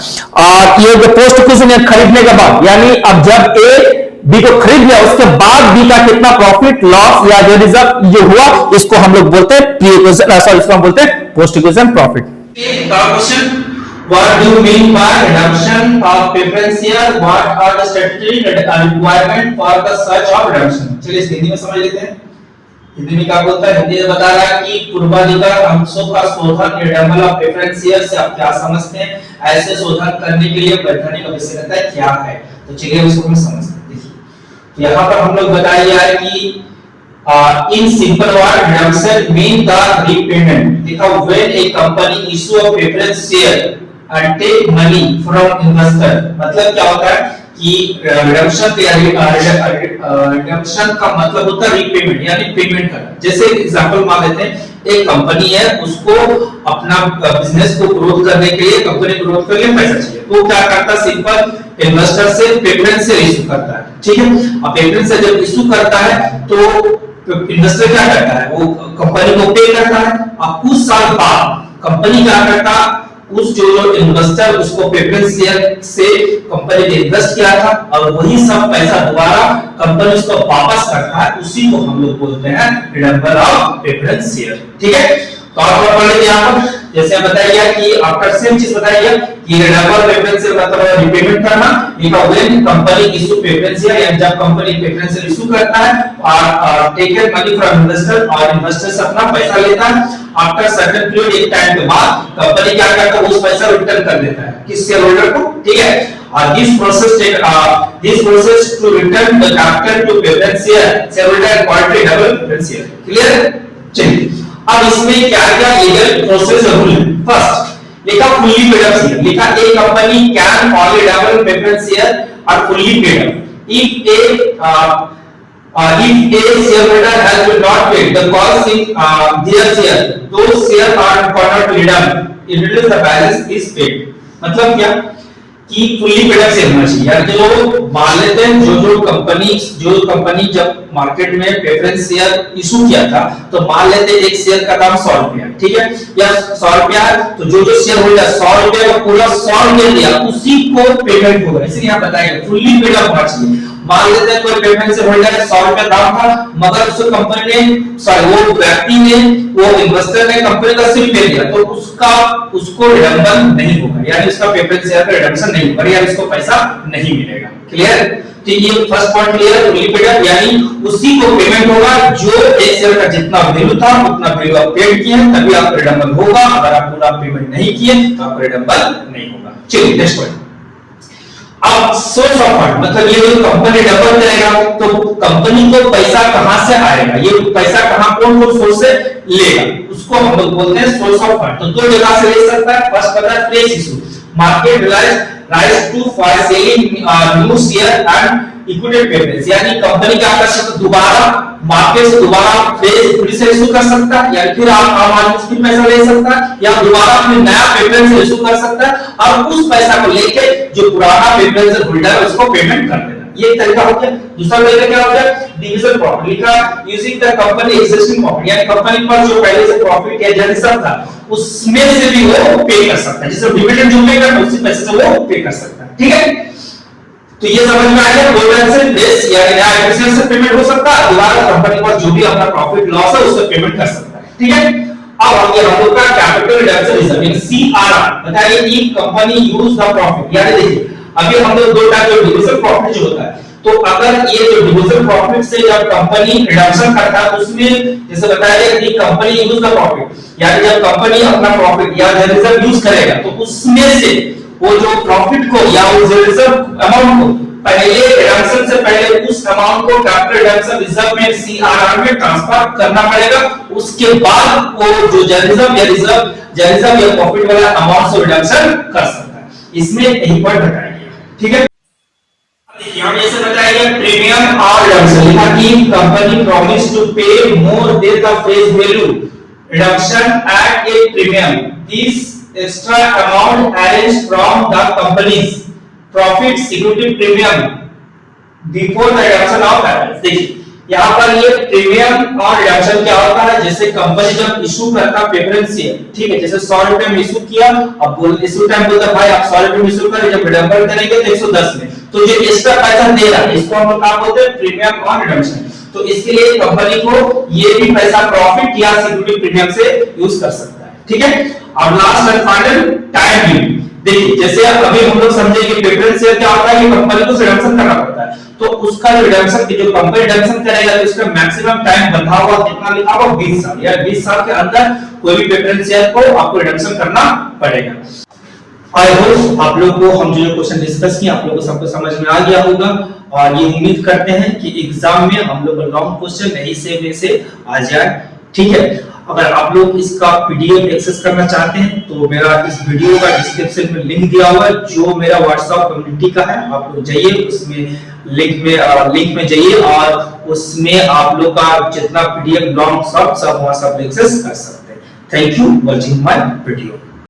ये जो पोस्ट एक्विजिशन खरीदने के बाद, यानी अब जब ए बी को खरीद लिया उसके बाद बी का कितना प्रॉफिट लॉस या जो रिजर्व जो हुआ, इसको हम लोग बोलते हैं प्री एक्विजिशन, इसको हम बोलते हैं post acquisition profit. What do you mean by redemption of preference share? What are the statutory requirement for the search of redemption? चलिए इस हिंदी में समझ लेते हैं। हिंदी में क्या बोलता है, हिंदी में बता रहा है कि पूर्वाधिकार अंशों का शोधन रिडेम्बल ऑफ प्रेफरेंस शेयर से आप क्या समझते हैं, ऐसे शोधन करने के लिए वैधानिक आवश्यकता क्या है, तो चलिए उसको हम समझते हैं। देखिए यहाँ पर हम लोग बताया है कि in simple word redemption mean the repayment, देखा, when a company issue a preference share and take money from investor। मतलब क्या होता है कि रिडेम्पशन का मतलब होता है रीपेमेंट, यानी पेमेंट करना। जैसे एग्जांपल मान लेते हैं एक कंपनी है, उसको अपना बिजनेस को ग्रोथ करने के लिए, कंपनी ग्रोथ के लिए पैसा चाहिए, तो क्या करता है, सिंपल इन्वेस्टर से प्रेफरेंस शेयर इशू करता है, ठीक है। अब प्रेफरेंस शेयर जब इशू करता है तो इन्वेस्टर क्या करता है, वो कंपनी को पे करता है। अब कुछ साल बाद कंपनी क्या करता, उस जो इन्वेस्टर उसको प्रेफरेंस शेयर से कंपनी ने इन्वेस्ट किया था, और वही सब पैसा दोबारा कंपनी उसको वापस करता है, उसी को हम लोग बोलते हैं रिडम्बल ऑफ प्रेफरेंस शेयर, ठीक है। तो आप पढ़ लीजिए यहाँ पर, जैसे बताइए कि आफ्टर सेम चीज बताइए कि रिडम्बल प्रेफरेंस शेयर मतलब रिपेमेंट करना, लिखा when company issue preference share, या जब कंपनी प्रेफरेंस शेयर इशू करता है और टेकन मनी फ्रॉम इन्वेस्टर, और इन्वेस्टर से अपना पैसा लेता है, आफ्टर सर्टेन पीरियड, एक टाइम के बाद कंपनी क्या करता है, उस पैसा रिटर्न कर देता है किस शेयर होल्डर को, ठीक है। This process to return the capital to preference share holder called redeemable preference share, clear. चलिए अब इसमें क्या क्या लीगल प्रोसेस रूल है। फर्स्ट लिखा फुल्ली पेड अप शेयर, लिखा a company can only redeemable preference share और fully paid up if a shareholder has been not paid the cost in their share, those shares are cannot be redeemed until the balance is paid। मतलब क्या कि fully paid up share होना चाहिए, यानी जो मान लेते हैं जो कंपनी जब मार्केट में प्रेफरेंस शेयर इशू किया था, तो मान लेते हैं एक शेयर का दाम 100 रुपया, ठीक है, या 100 रुपया, तो जो शेयर होल्डर 100 रुपया का पूरा 100 रुपया दिया, उसी को पेमेंट होगा, इसलिए यहाँ बताया फुल्ली पेड अप होना चाहिए। मान लेते हैं कोई प्रेफरेंस होल्डर 100 रुपया दाम था, मगर उसको कंपनी ने वो व्यक्ति ने, वो इन्वेस्टर ने कंपनी का सिर्फ पे दिया, तो उसको रिडम्बल नहीं होगा, यानी उसका प्रेफरेंस शेयर का रिडम्पशन नहीं होगा, यानी उसको पैसा नहीं मिलेगा, क्लियर। तो ये first point clear, fully paid up यानी उसी को पेमेंट होगा जो एक शेयर का जितना वैल्यू था उतना वैल्यू आप पेड किए, तभी आप रिडम्बल होगा, अगर आप पूरा पेमेंट नहीं किए तो आप रिडम्बल नहीं होगा। चलिए नेक्स्ट पॉइंट। अब सोर्स ऑफ फंड मतलब ये जो कंपनी डबल करेगा तो कंपनी को पैसा कहां से आएगा, ये पैसा कहां कौन सोर्स से लेगा, उसको हम लोग बोलते हैं सोर्स ऑफ फंड। तो दो जगह से ले सकता है, फर्स्ट पता है fresh issue, market rise to for selling new share and equity payments, यानी कंपनी क्या कर सकता है, दोबारा मार्केट से दोबारा फ्रेश इक्विटी से इशू कर सकता है, या फिर आप आम आदमी से पैसा ले सकता है, या दोबारा अपने नया प्रेफरेंस इशू कर सकता है और उस पैसा को लेके जो पुराना प्रेफरेंस होल्डर है उसको पेमेंट कर देना, ये तरीका हो गया। दूसरा तरीका क्या हो गया, डिविजन प्रॉफिट का, using the company existing profit, यानी कंपनी पर जो पहले से प्रॉफिट या जनरेशन था उसमें से भी वो पे कर सकता है, जैसे डिविडेंड जो पे करता है उसी पैसे से वो पे कर सकता है, ठीक है। तो ये समझ में आ गया, गोल्डन से बेस यानी नया एक्विजिशन से पेमेंट हो सकता है, दोबारा कंपनी पर जो भी अपना प्रॉफिट लॉस है उससे पेमेंट कर सकता है, ठीक है। अब हम लोग का कैपिटल रिडक्शन रिजर्व यानी सीआरआर बताइए, if company use the profit, यानी देखिए अभी हम लोग दो टाइप के डिविजन प्रॉफिट जो होता है, तो अगर ये जो डिविजन प्रॉफिट से जब कंपनी रिडक्शन करता है उसमें जैसे बताया कि कंपनी यूज द प्रॉफिट, यानी जब कंपनी अपना प्रॉफिट या रिजर्व यूज करेगा तो उसमें से वो जो प्रॉफिट को या वो रिजर्व अमाउंट को पहले रिडक्शन से पहले उस अमाउंट को कैपिटल रिडक्शन रिजर्व में सीआरआर में ट्रांसफर करना पड़ेगा, उसके बाद वो जो रिजर्व या प्रॉफिट वाला अमाउंट से रिडक्शन कर सकता है, इसमें यही पॉइंट बताया गया, ठीक है। यहाँ जैसे बताया गया प्रीमियम और रिडक्शन, लिखा कि company promise to pay more than the face value reduction at a premium, this extra amount arranged from the company's profit security premium before the reduction of capital। देखिए यहाँ पर ये प्रीमियम और reduction क्या होता है, जैसे कंपनी जब इशू करता प्रेफरेंस शेयर, ठीक है, जैसे 100 रुपए में इशू किया, अब इशू टाइम बोलता भाई आप 100 रुपए में इशू करें, जब रिडम्बल करेंगे तो 110 में, तो जो एक्स्ट्रा पैसा दे रहा है इसको हम क्या बोलते हैं, प्रीमियम और रिडक्शन। तो इसके लिए कंपनी को ये भी पैसा प्रॉफिट या सिक्योरिटी प्रीमियम से यूज कर सकता है, ठीक है। और last and final time limit, देखिए जैसे अभी हम लोग समझे कि प्रेफरेंस शेयर क्या होता है कि कंपनी को रिडम्पशन करना पड़ता है, तो उसका जो रिडम्पशन की जो कंपनी रिडम्पशन करेगा तो उसका मैक्सिमम टाइम बंधा हुआ कितना लिखा हुआ 20 साल, या 20 साल के अंदर कोई भी प्रेफरेंस शेयर को आपको रिडम्पशन करना पड़ेगा। आई होप आप लोग को हम जो क्वेश्चन डिस्कस किए आप लोगों को सबको समझ में आ गया होगा, और ये उम्मीद करते हैं कि एग्जाम में हम लोग लॉन्ग क्वेश्चन नहीं से आ जाए, ठीक है। अगर आप लोग इसका पीडीएफ एक्सेस करना चाहते हैं तो मेरा इस वीडियो का डिस्क्रिप्शन में लिंक दिया हुआ है, जो मेरा व्हाट्सएप कम्युनिटी का है, आप लोग जाइए उसमें लिंक में जाइए और उसमें आप लोग का जितना पीडीएफ लॉन्ग सब वहां सब एक्सेस कर सकते हैं। Thank you watching my video.